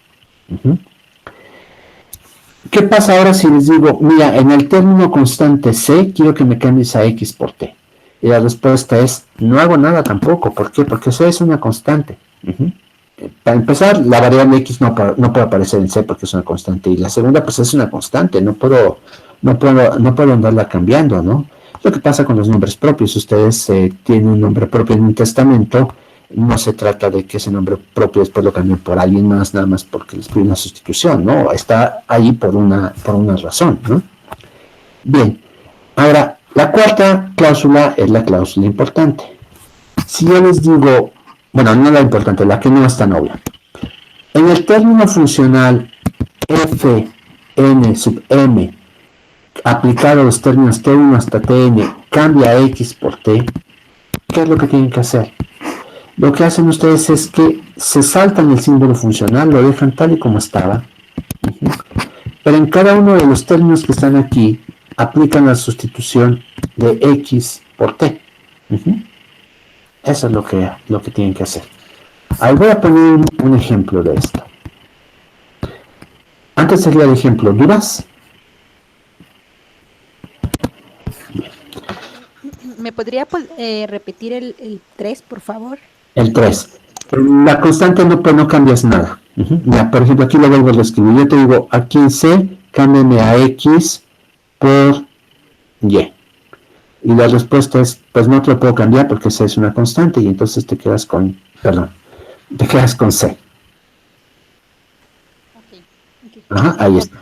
¿Qué pasa ahora si les digo, mira, en el término constante C, quiero que me cambies a X por T? Y la respuesta es, no hago nada tampoco. ¿Por qué? Porque C es una constante. Para empezar, la variable X no puede aparecer en C porque es una constante. Y la segunda, pues es una constante. No puedo andarla cambiando, ¿no? Lo que pasa con los nombres propios. Ustedes tienen un nombre propio en un testamento. No se trata de que ese nombre propio después lo cambien por alguien más, nada más porque les pide una sustitución, ¿no? Está ahí por una razón, ¿no? Bien, ahora, la cuarta cláusula es la cláusula importante. Si yo les digo, bueno, no la importante, la que no es tan obvia. En el término funcional f n sub m, aplicado a los términos t1 hasta tn, cambia x por t, ¿qué es lo que tienen que hacer? Lo que hacen ustedes es que se saltan el símbolo funcional, lo dejan tal y como estaba, pero en cada uno de los términos que están aquí, aplican la sustitución de x por t. Eso es lo que tienen que hacer. Ahí voy a poner un ejemplo de esto. Antes sería el ejemplo, ¿dudas? ¿Me podría repetir el 3, por favor? El 3. La constante no cambias nada. Ya, por ejemplo, aquí lo vuelvo a escribir. Yo te digo, aquí en C, cámbiame a X por Y. Y la respuesta es, pues no te lo puedo cambiar porque C es una constante y entonces te quedas con C. Ajá, ahí está.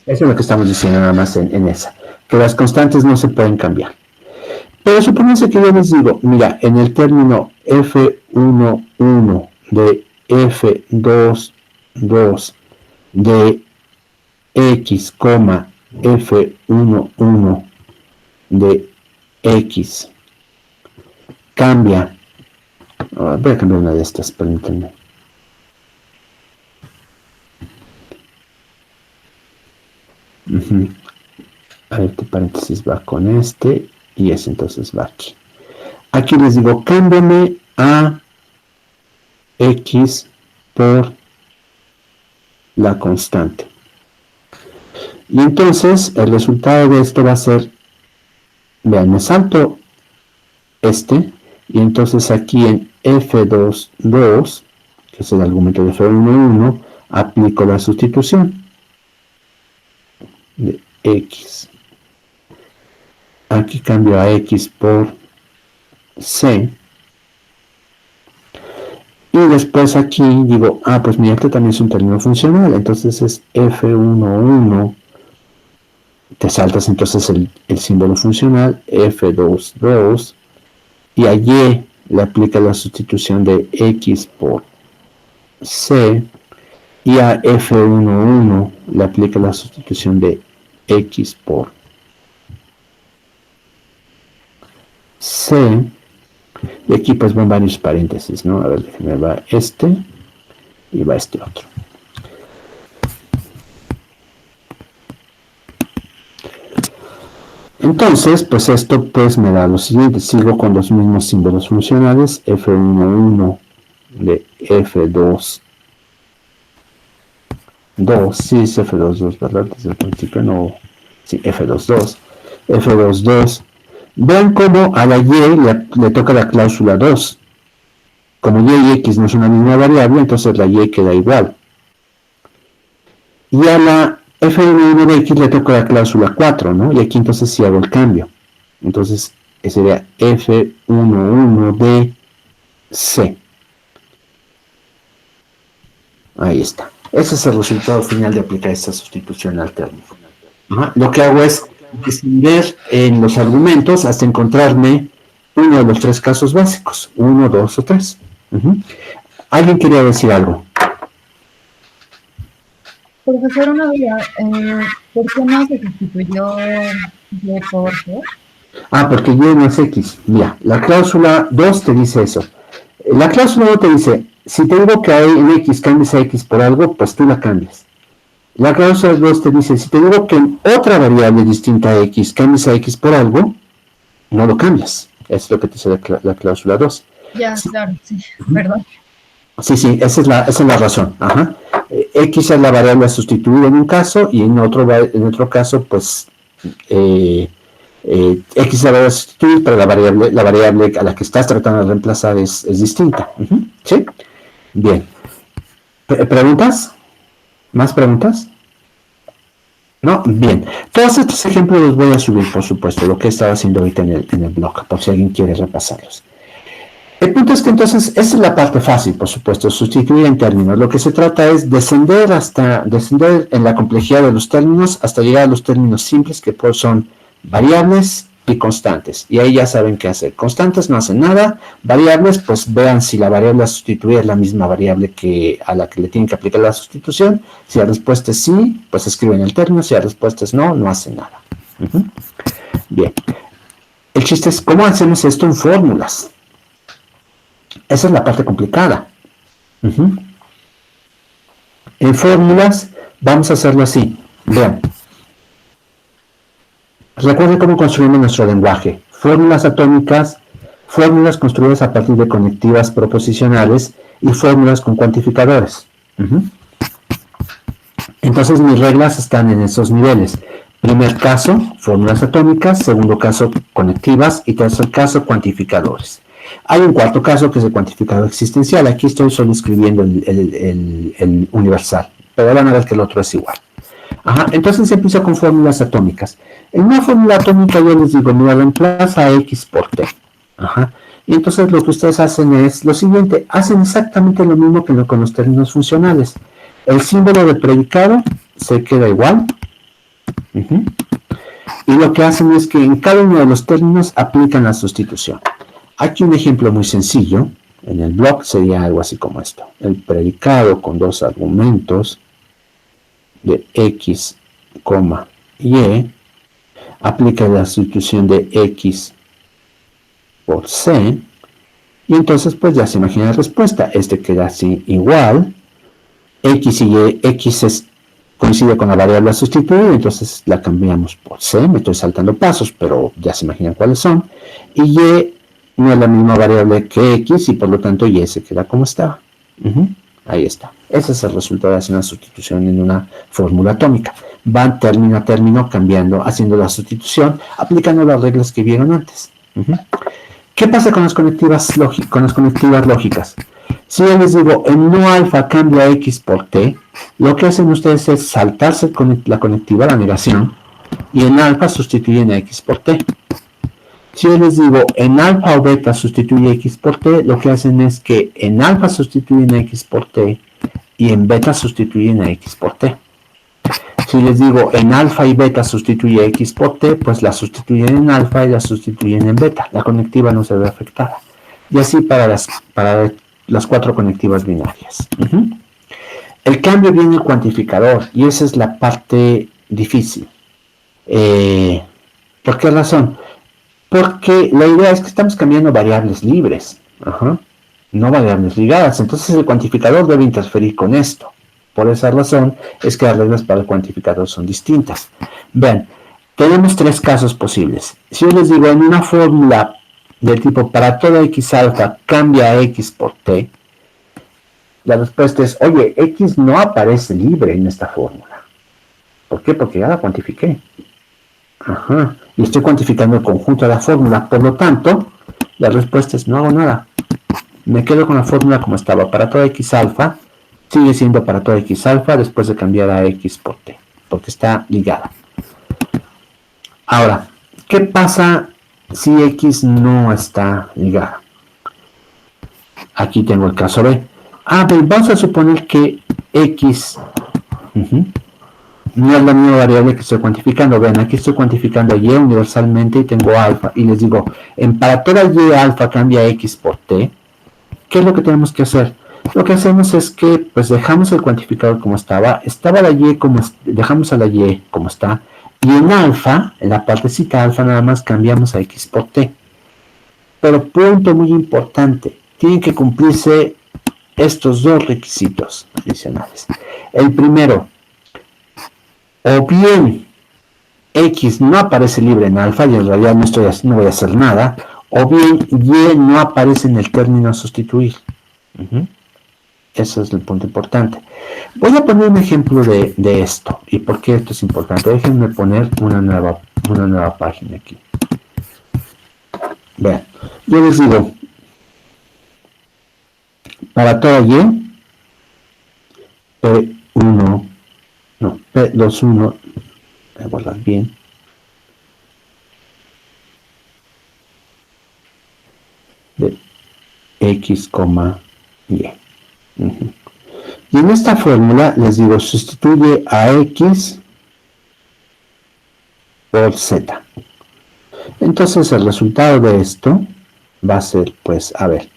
Eso es lo que estamos diciendo nada más en esa. Que las constantes no se pueden cambiar. Pero supónganse que yo les digo, mira, en el término F11 de F22 de X, F11 de X cambia, voy a cambiar una de estas, permítanme. Este paréntesis va con este y ese entonces va aquí. Aquí les digo, cámbiame a X por la constante. Y entonces el resultado de esto va a ser, vean, me salto este, y entonces aquí en F22, que es el argumento de F11, aplico la sustitución de X. Aquí cambio a X por C. Y después aquí digo, pues mira, este también es un término funcional, entonces es F11, te saltas entonces el símbolo funcional, F22, y a Y le aplica la sustitución de X por C, y a F11 le aplica la sustitución de X por C, y aquí pues van varios paréntesis, ¿no? A ver, déjenme, va este y va este otro. Entonces, pues esto pues me da lo siguiente, sigo con los mismos símbolos funcionales, F11 de F22, sí es F22, ¿verdad? Desde el principio no, sí, F22. Vean cómo a la Y le toca la cláusula 2. Como Y y X no es una misma variable, entonces la Y queda igual. Y a la F11 de X le toca la cláusula 4, ¿no? Y aquí entonces sí hago el cambio. Entonces sería F11 de C. Ahí está. Ese es el resultado final de aplicar esta sustitución al término. Lo que hago es descender en los argumentos hasta encontrarme uno de los tres casos básicos, 1, 2 o 3. ¿Alguien quería decir algo? Profesor, una duda, ¿por qué no se sustituyó Y por C? Porque Y no es X. Mira, la cláusula 2 te dice eso. La cláusula 2 te dice, si te digo que hay en X cambies a X por algo, pues tú la cambias. La cláusula 2 te dice, si te digo que en otra variable distinta a X cambies a X por algo, no lo cambias. Es lo que te dice la cláusula 2. Ya, claro, sí, perdón. Sí, esa es la razón. X es la variable a sustituir en un caso y en otro caso, pues, X es la variable a sustituir, pero la variable a la que estás tratando de reemplazar es distinta. ¿Sí? Bien. ¿Preguntas? ¿Más preguntas? ¿No? Bien. Todos estos ejemplos los voy a subir, por supuesto, lo que he estado haciendo ahorita en el blog, por si alguien quiere repasarlos. El punto es que entonces, esa es la parte fácil, por supuesto, sustituir en términos. Lo que se trata es descender en la complejidad de los términos hasta llegar a los términos simples que pues son variables y constantes. Y ahí ya saben qué hacer. Constantes no hacen nada. Variables, pues vean si la variable a sustituir es la misma variable a la que le tienen que aplicar la sustitución. Si la respuesta es sí, pues escriben el término. Si la respuesta es no, no hacen nada. Bien. El chiste es, ¿cómo hacemos esto en fórmulas? Esa es la parte complicada. En fórmulas, vamos a hacerlo así. Vean. Recuerden cómo construimos nuestro lenguaje. Fórmulas atómicas, fórmulas construidas a partir de conectivas proposicionales y fórmulas con cuantificadores. Entonces mis reglas están en esos niveles. Primer caso, fórmulas atómicas. Segundo caso, conectivas. Y tercer caso, cuantificadores. Hay un cuarto caso que es el cuantificador existencial. Aquí estoy solo escribiendo el universal. Pero van a ver que el otro es igual. Entonces se empieza con fórmulas atómicas. En una fórmula atómica yo les digo, mira, reemplaza a X por T. Y entonces lo que ustedes hacen es lo siguiente, hacen exactamente lo mismo que con los términos funcionales. El símbolo de predicado se queda igual. Y lo que hacen es que en cada uno de los términos aplican la sustitución. Aquí un ejemplo muy sencillo, en el blog sería algo así como esto. El predicado con dos argumentos de X, Y, aplica la sustitución de X por C, y entonces pues ya se imagina la respuesta. Este queda así igual, X y Y, X coincide con la variable a sustituir, entonces la cambiamos por C, me estoy saltando pasos, pero ya se imaginan cuáles son, y Y no es la misma variable que X, y por lo tanto Y se queda como estaba. Ahí está. Ese es el resultado de hacer una sustitución en una fórmula atómica. Van término a término cambiando, haciendo la sustitución, aplicando las reglas que vieron antes. ¿Qué pasa con las conectivas lógicas? Si yo les digo, en no alfa cambia X por T, lo que hacen ustedes es saltarse la conectiva, la negación, y en alfa sustituyen a X por T. Si yo les digo, en alfa o beta sustituye X por T, lo que hacen es que en alfa sustituyen a X por T y en beta sustituyen a X por T. Si les digo, en alfa y beta sustituye a X por T, pues la sustituyen en alfa y la sustituyen en beta. La conectiva no se ve afectada. Y así para las cuatro conectivas binarias. El cambio viene en el cuantificador y esa es la parte difícil. ¿Por qué razón? Porque la idea es que estamos cambiando variables libres, no variables ligadas. Entonces el cuantificador debe interferir con esto. Por esa razón es que las reglas para el cuantificador son distintas. Vean, tenemos tres casos posibles. Si yo les digo en una fórmula del tipo para toda X alfa cambia a X por T, la respuesta es, oye, X no aparece libre en esta fórmula. ¿Por qué? Porque ya la cuantifiqué. Y estoy cuantificando el conjunto de la fórmula. Por lo tanto, la respuesta es no hago nada. Me quedo con la fórmula como estaba. Para toda X alfa, sigue siendo para toda X alfa después de cambiar a X por T, porque está ligada. Ahora, ¿qué pasa si X no está ligada? Aquí tengo el caso B. Pero vamos a suponer que X no es la misma variable que estoy cuantificando. Vean, aquí estoy cuantificando Y universalmente y tengo alfa. Y les digo, para toda Y alfa cambia X por T. ¿Qué es lo que tenemos que hacer? Lo que hacemos es que pues dejamos el cuantificador como estaba. La Y dejamos a la Y como está. Y en alfa, en la partecita alfa nada más cambiamos a X por T. Pero punto muy importante. Tienen que cumplirse estos dos requisitos adicionales. El primero, o bien X no aparece libre en alfa y en realidad no voy a hacer nada, o bien Y no aparece en el término a sustituir. Ese es el punto importante. Voy a poner un ejemplo de esto y por qué esto es importante. Déjenme poner una nueva página aquí. Vean, yo les digo, para toda Y, P1, no, P21, voy a guardar bien, de X, Y. Y en esta fórmula les digo, sustituye a X por Z. Entonces el resultado de esto va a ser, pues, a ver,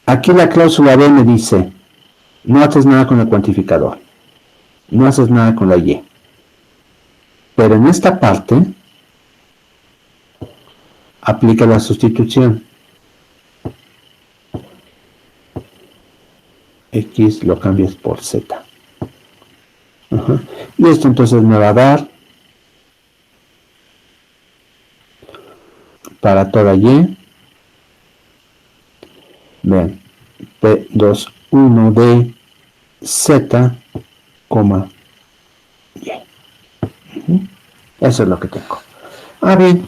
aquí la cláusula B me dice, no haces nada con el cuantificador, no haces nada con la Y. Pero en esta parte, aplica la sustitución. X lo cambias por Z. Y esto entonces me va a dar, para toda Y, vean, P21 de Z, Y. Eso es lo que tengo. Bien,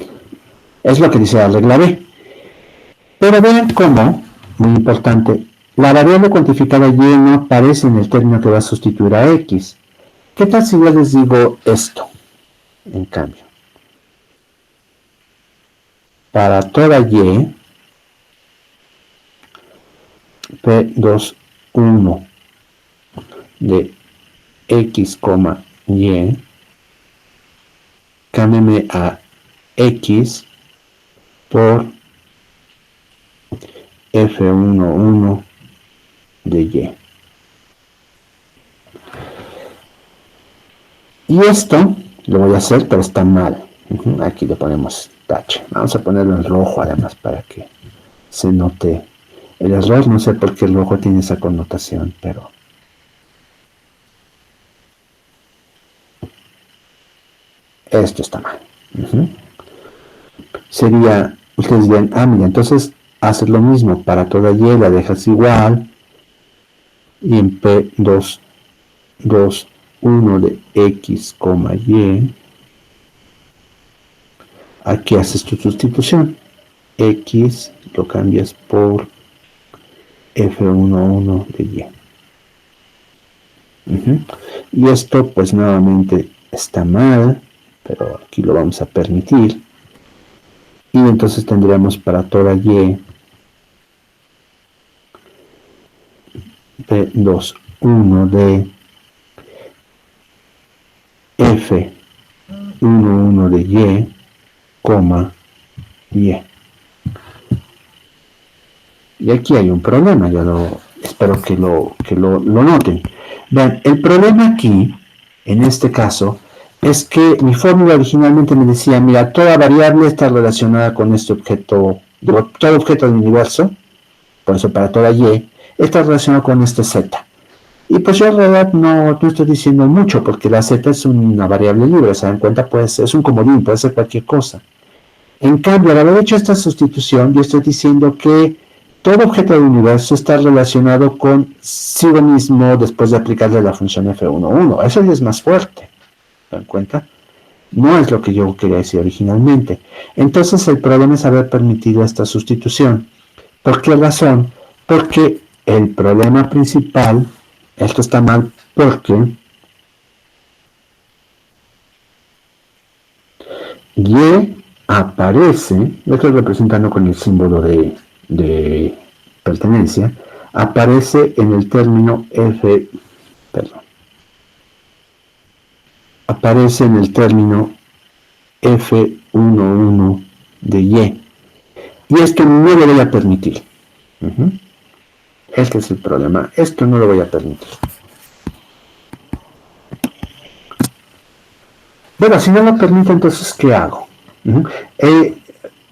es lo que dice la regla B. Pero vean cómo, muy importante, la variable cuantificada Y no aparece en el término que va a sustituir a X. ¿Qué tal si yo les digo esto? En cambio, para toda Y, P21 de X, Y, cámbiame a X por F11 de Y. Y esto lo voy a hacer, pero está mal. Aquí le ponemos tache. Vamos a ponerlo en rojo además para que se note el error. No sé por qué el rojo tiene esa connotación, pero esto está mal. Sería, ustedes dirán, mira, entonces haces lo mismo para toda Y, la dejas igual, y en P21 de X, Y, aquí haces tu sustitución. X lo cambias por F11 de Y. Y esto pues nuevamente está mal, pero aquí lo vamos a permitir. Y entonces tendríamos para toda Y P21 de F11 de Y, Y. Y aquí hay un problema, espero que lo noten. Vean, el problema aquí, en este caso, es que mi fórmula originalmente me decía, mira, toda variable está relacionada con este objeto, todo objeto del universo, por eso para toda Y, está relacionado con este Z. Y pues yo en realidad no estoy diciendo mucho, porque la Z es una variable libre, se dan cuenta, pues es un comodín, puede ser cualquier cosa. En cambio, al haber hecho esta sustitución, yo estoy diciendo que todo objeto del universo está relacionado con sí mismo después de aplicarle la función F11. Eso ya es más fuerte. ¿Se dan cuenta? No es lo que yo quería decir originalmente. Entonces el problema es haber permitido esta sustitución. ¿Por qué razón? Porque el problema principal, esto está mal porque Y aparece, lo estoy representando con el símbolo de pertenencia, aparece en el término aparece en el término F11 de Y. Y esto no lo voy a permitir. Este es el problema. Esto no lo voy a permitir. Bueno, si no lo permito, entonces, ¿qué hago?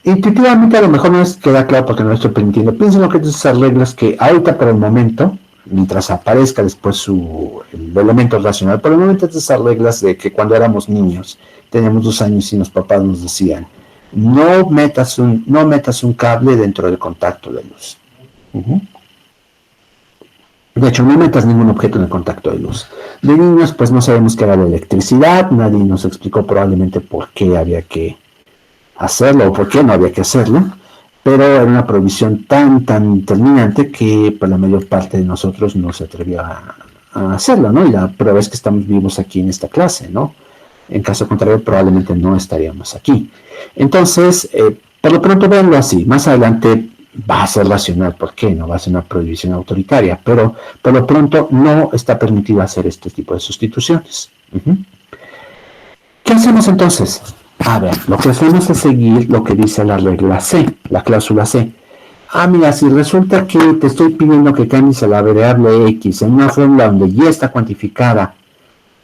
Intuitivamente a lo mejor no les queda claro porque no lo estoy permitiendo. Piensen lo que es esas reglas que ahorita por el momento, mientras aparezca después el elemento racional, por el momento es esas reglas de que cuando éramos niños, teníamos 2 años y los papás nos decían, no metas un cable dentro del contacto de luz. De hecho, no metas ningún objeto en el contacto de luz. De niños, pues no sabemos qué era la electricidad, nadie nos explicó probablemente por qué había que hacerlo o por qué no había que hacerlo, pero era una prohibición tan terminante que pues, la mayor parte de nosotros no se atrevió a hacerlo, ¿no? Y la prueba es que estamos vivos aquí en esta clase, ¿no? En caso contrario, probablemente no estaríamos aquí. Entonces, por lo pronto véanlo así. Más adelante va a ser racional, ¿por qué? No va a ser una prohibición autoritaria, pero por lo pronto no está permitido hacer este tipo de sustituciones. ¿Qué hacemos entonces? A ver, lo que hacemos es seguir lo que dice la regla C, la cláusula C. Mira, si resulta que te estoy pidiendo que cambies a la variable X en una fórmula donde Y está cuantificada,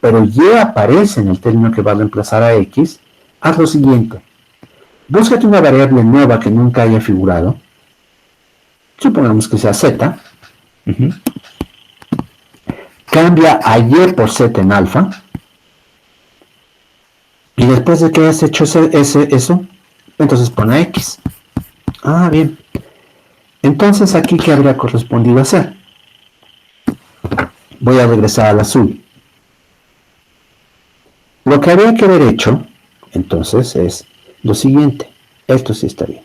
pero Y aparece en el término que va a reemplazar a X, haz lo siguiente. Búscate una variable nueva que nunca haya figurado. Supongamos que sea Z. Cambia a Y por Z en alfa. Y después de que hayas hecho eso, entonces pon a X. Bien. Entonces aquí, ¿qué habría correspondido hacer? Voy a regresar al azul. Lo que habría que haber hecho, entonces, es lo siguiente. Esto sí está bien.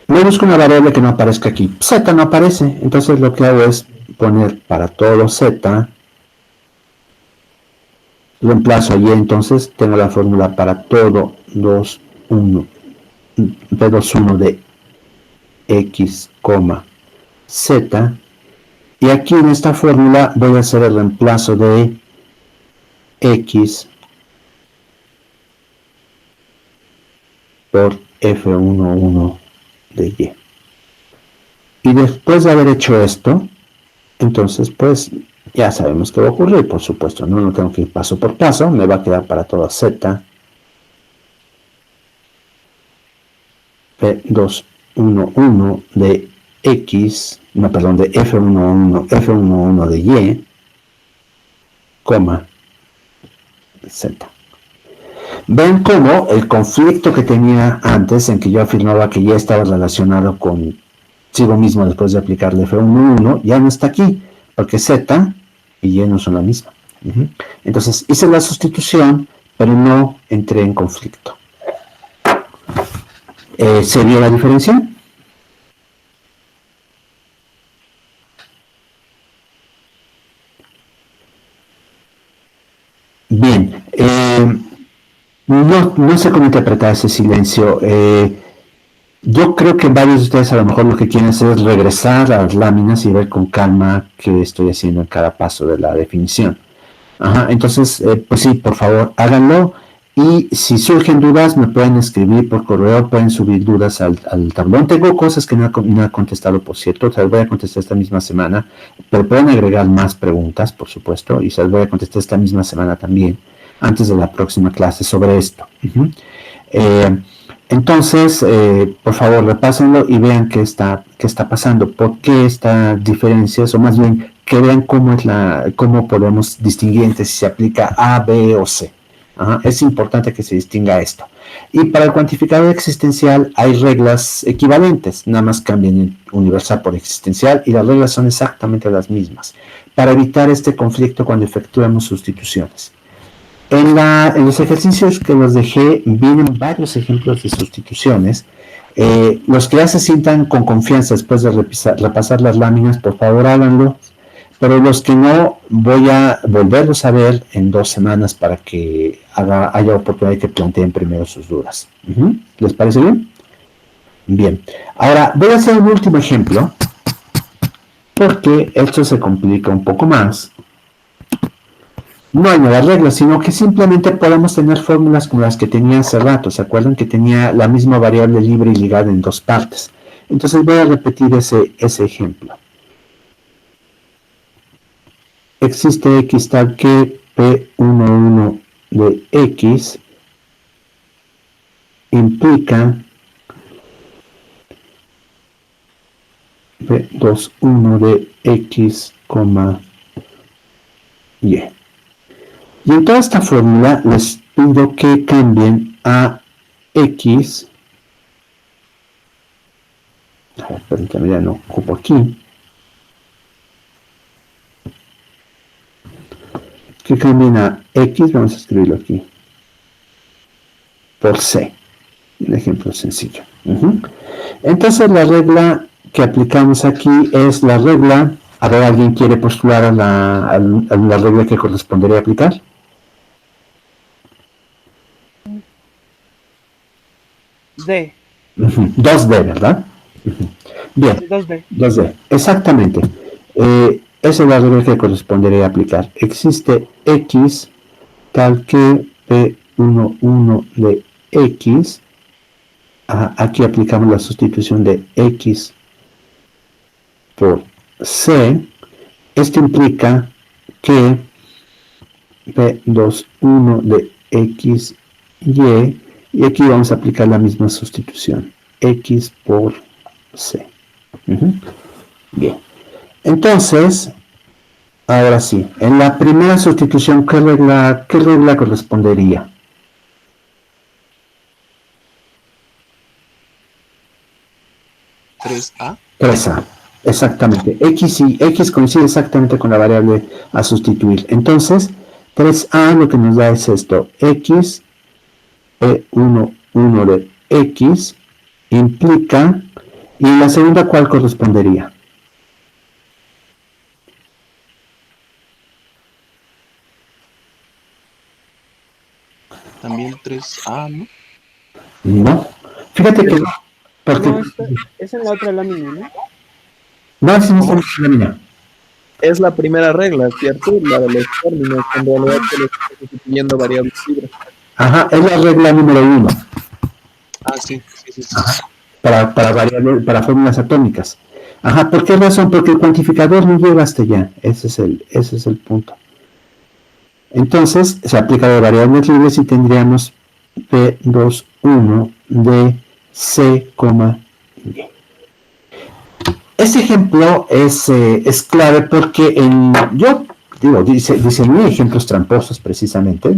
Me busco una variable que no aparezca aquí. Z no aparece. Entonces lo que hago es poner para todo Z. Reemplazo Y, entonces tengo la fórmula para todo 2,1 P21 de X, Z. Y aquí en esta fórmula voy a hacer el reemplazo de X por F11 de Y. Y después de haber hecho esto, entonces pues ya sabemos qué va a ocurrir, por supuesto, no tengo que ir paso por paso, me va a quedar para toda Z P211 de X, no, perdón, de F11 de Y, Z. Ven cómo el conflicto que tenía antes, en que yo afirmaba que ya estaba relacionado consigo mismo después de aplicarle F11, ya no está aquí, porque Z y Y no son la misma. Entonces hice la sustitución, pero no entré en conflicto. ¿Se vio la diferencia? Bien, no sé cómo interpretar ese silencio. Yo creo que varios de ustedes a lo mejor lo que quieren hacer es regresar a las láminas y ver con calma qué estoy haciendo en cada paso de la definición. Entonces, pues sí, por favor, háganlo. Y si surgen dudas, me pueden escribir por correo, pueden subir dudas al tablón. Tengo cosas que no he contestado, por cierto, se las voy a contestar esta misma semana, pero pueden agregar más preguntas, por supuesto, y se las voy a contestar esta misma semana también, antes de la próxima clase sobre esto. Entonces, por favor, repásenlo y vean qué está pasando, por qué estas diferencias, o más bien, que vean cómo podemos distinguir entre si se aplica A, B o C. Es importante que se distinga esto. Y para el cuantificador existencial hay reglas equivalentes, nada más cambian el universal por existencial y las reglas son exactamente las mismas, para evitar este conflicto cuando efectuemos sustituciones. En los ejercicios que los dejé vienen varios ejemplos de sustituciones. Los que ya se sientan con confianza después de repasar las láminas, por favor háganlo. Pero los que no, voy a volverlos a ver en 2 semanas para que haya oportunidad de que planteen primero sus dudas. ¿Les parece bien? Bien. Ahora, voy a hacer un último ejemplo, porque esto se complica un poco más. No hay nuevas reglas, sino que simplemente podemos tener fórmulas como las que tenía hace rato. ¿Se acuerdan que tenía la misma variable libre y ligada en 2 partes? Entonces voy a repetir ese ejemplo. Existe X tal que P11 de X implica P21 de X, Y. Y en toda esta fórmula les pido que cambien a X. A ver, permítanme, ya no ocupo aquí. que cambien a X, vamos a escribirlo aquí, por C. Un ejemplo sencillo. Entonces la regla que aplicamos aquí es la regla, a ver, ¿alguien quiere postular a la regla que correspondería aplicar? D. 2D, ¿verdad? Bien, 2D. 2D, exactamente. Esa es la regla que correspondería aplicar. Existe X tal que P11 de X. Aquí aplicamos la sustitución de X por C. Esto implica que P21 de X, y aquí vamos a aplicar la misma sustitución, X por C. Bien, entonces, ahora sí, en la primera sustitución, ¿qué regla correspondería? ¿3A? 3A, exactamente. X coincide exactamente con la variable a sustituir. Entonces, 3A lo que nos da es esto, X, P11 de X, implica, y la segunda, ¿cuál correspondería? También 3A, ¿no? No, fíjate que... Porque, No, es en la otra lámina, ¿no? no, si no está en la lámina. Es la primera regla, ¿cierto? La de los términos, en realidad se le está sustituyendo variables libres. Ajá, es la regla número 1. Ah, sí. Para fórmulas atómicas. Ajá, ¿por qué razón? Porque el cuantificador no llega hasta allá. Ese es el punto. Entonces, se aplica de variables libres y tendríamos P21 de C, Y. Este ejemplo es clave porque dice no ejemplos tramposos precisamente,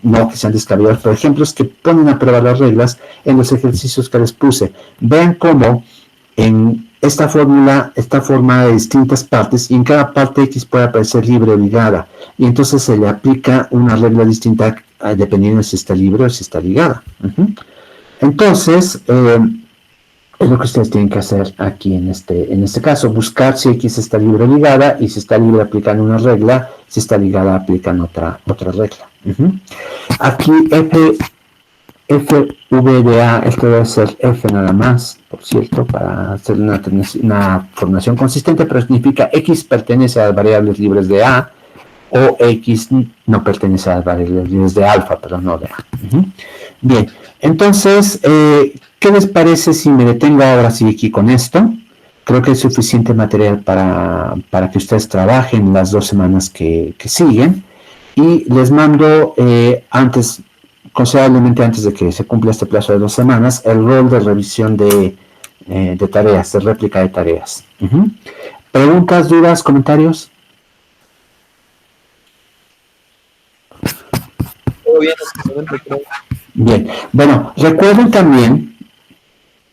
no que sean descabellados, pero ejemplos que ponen a prueba las reglas en los ejercicios que les puse. Vean cómo en esta fórmula está formada de distintas partes y en cada parte X puede aparecer libre o ligada, y entonces se le aplica una regla distinta dependiendo de si está libre o si está ligada. Entonces, es lo que ustedes tienen que hacer aquí en este caso, buscar si X está libre o ligada, y si está libre aplican una regla, si está ligada aplican otra regla. Aquí F, V de A, esto debe ser F nada más, por cierto, para hacer una formulación consistente, pero significa X pertenece a las variables libres de A, o X no pertenece a las variables libres de alfa, pero no de A. Bien, entonces, ¿qué les parece si me detengo ahora sí aquí con esto? Creo que es suficiente material para que ustedes trabajen las 2 semanas que siguen, y les mando considerablemente antes de que se cumpla este plazo de 2 semanas, el rol de revisión de tareas, de réplica de tareas. ¿Preguntas, dudas, comentarios? Todo bien, excelente, creo. Bien, bueno, recuerden también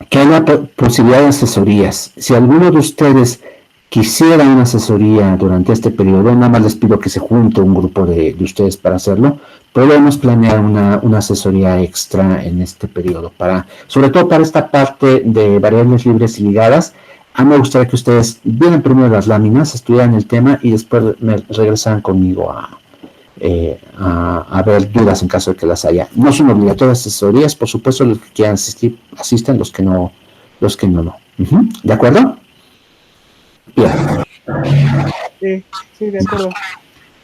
que hay la posibilidad de asesorías. Si alguno de ustedes quisiera una asesoría durante este periodo, nada más les pido que se junte un grupo de ustedes para hacerlo. Podemos planear una asesoría extra en este periodo, sobre todo para esta parte de variables libres y ligadas. A mí me gustaría que ustedes vieran primero las láminas, estudiaran el tema y después me regresaran conmigo a ver dudas en caso de que las haya. No son obligatorias asesorías, por supuesto, los que quieran asistir, asistan, los que no. ¿De acuerdo? Bien. Sí, de acuerdo.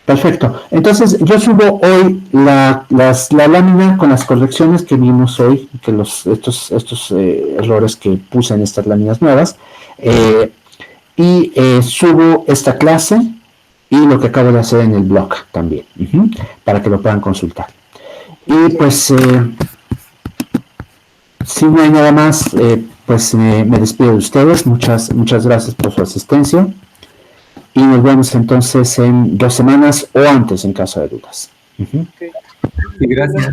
Perfecto. Entonces, yo subo hoy la lámina con las correcciones que vimos hoy, que estos errores que puse en estas láminas nuevas, y subo esta clase y lo que acabo de hacer en el blog también, para que lo puedan consultar. Y pues, si no hay nada más, pues me despido de ustedes. Muchas gracias por su asistencia. Y nos vemos entonces en 2 semanas o antes en caso de dudas. Okay. Sí, gracias.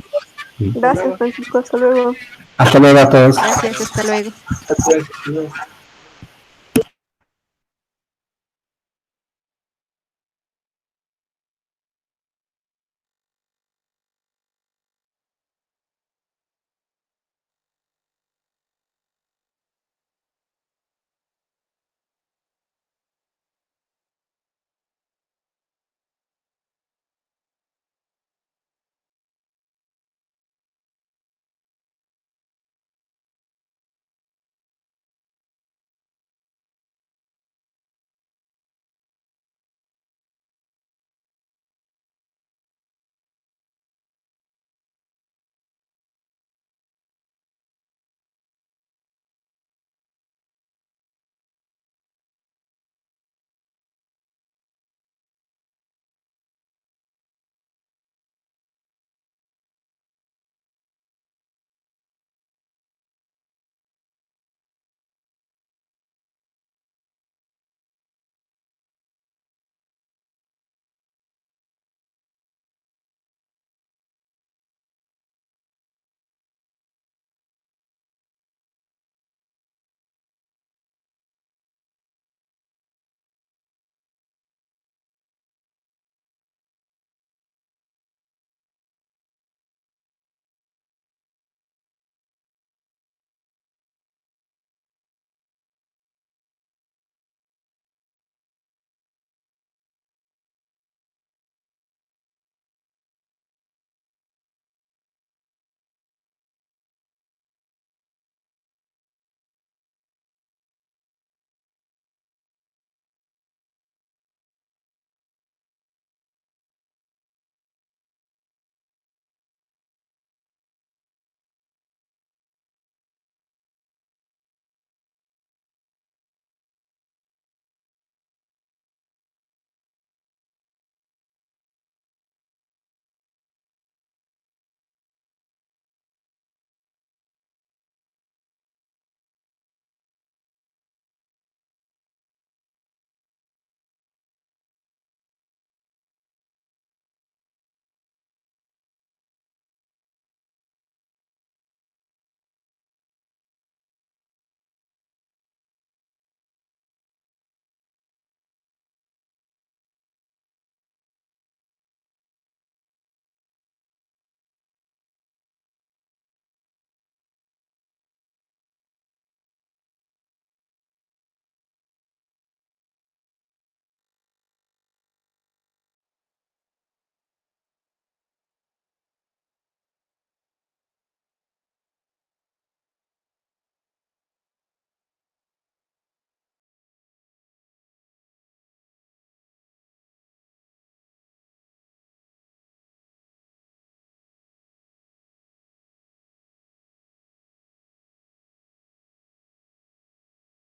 Gracias, Francisco. Hasta luego. Hasta luego a todos. Gracias, hasta luego. Gracias.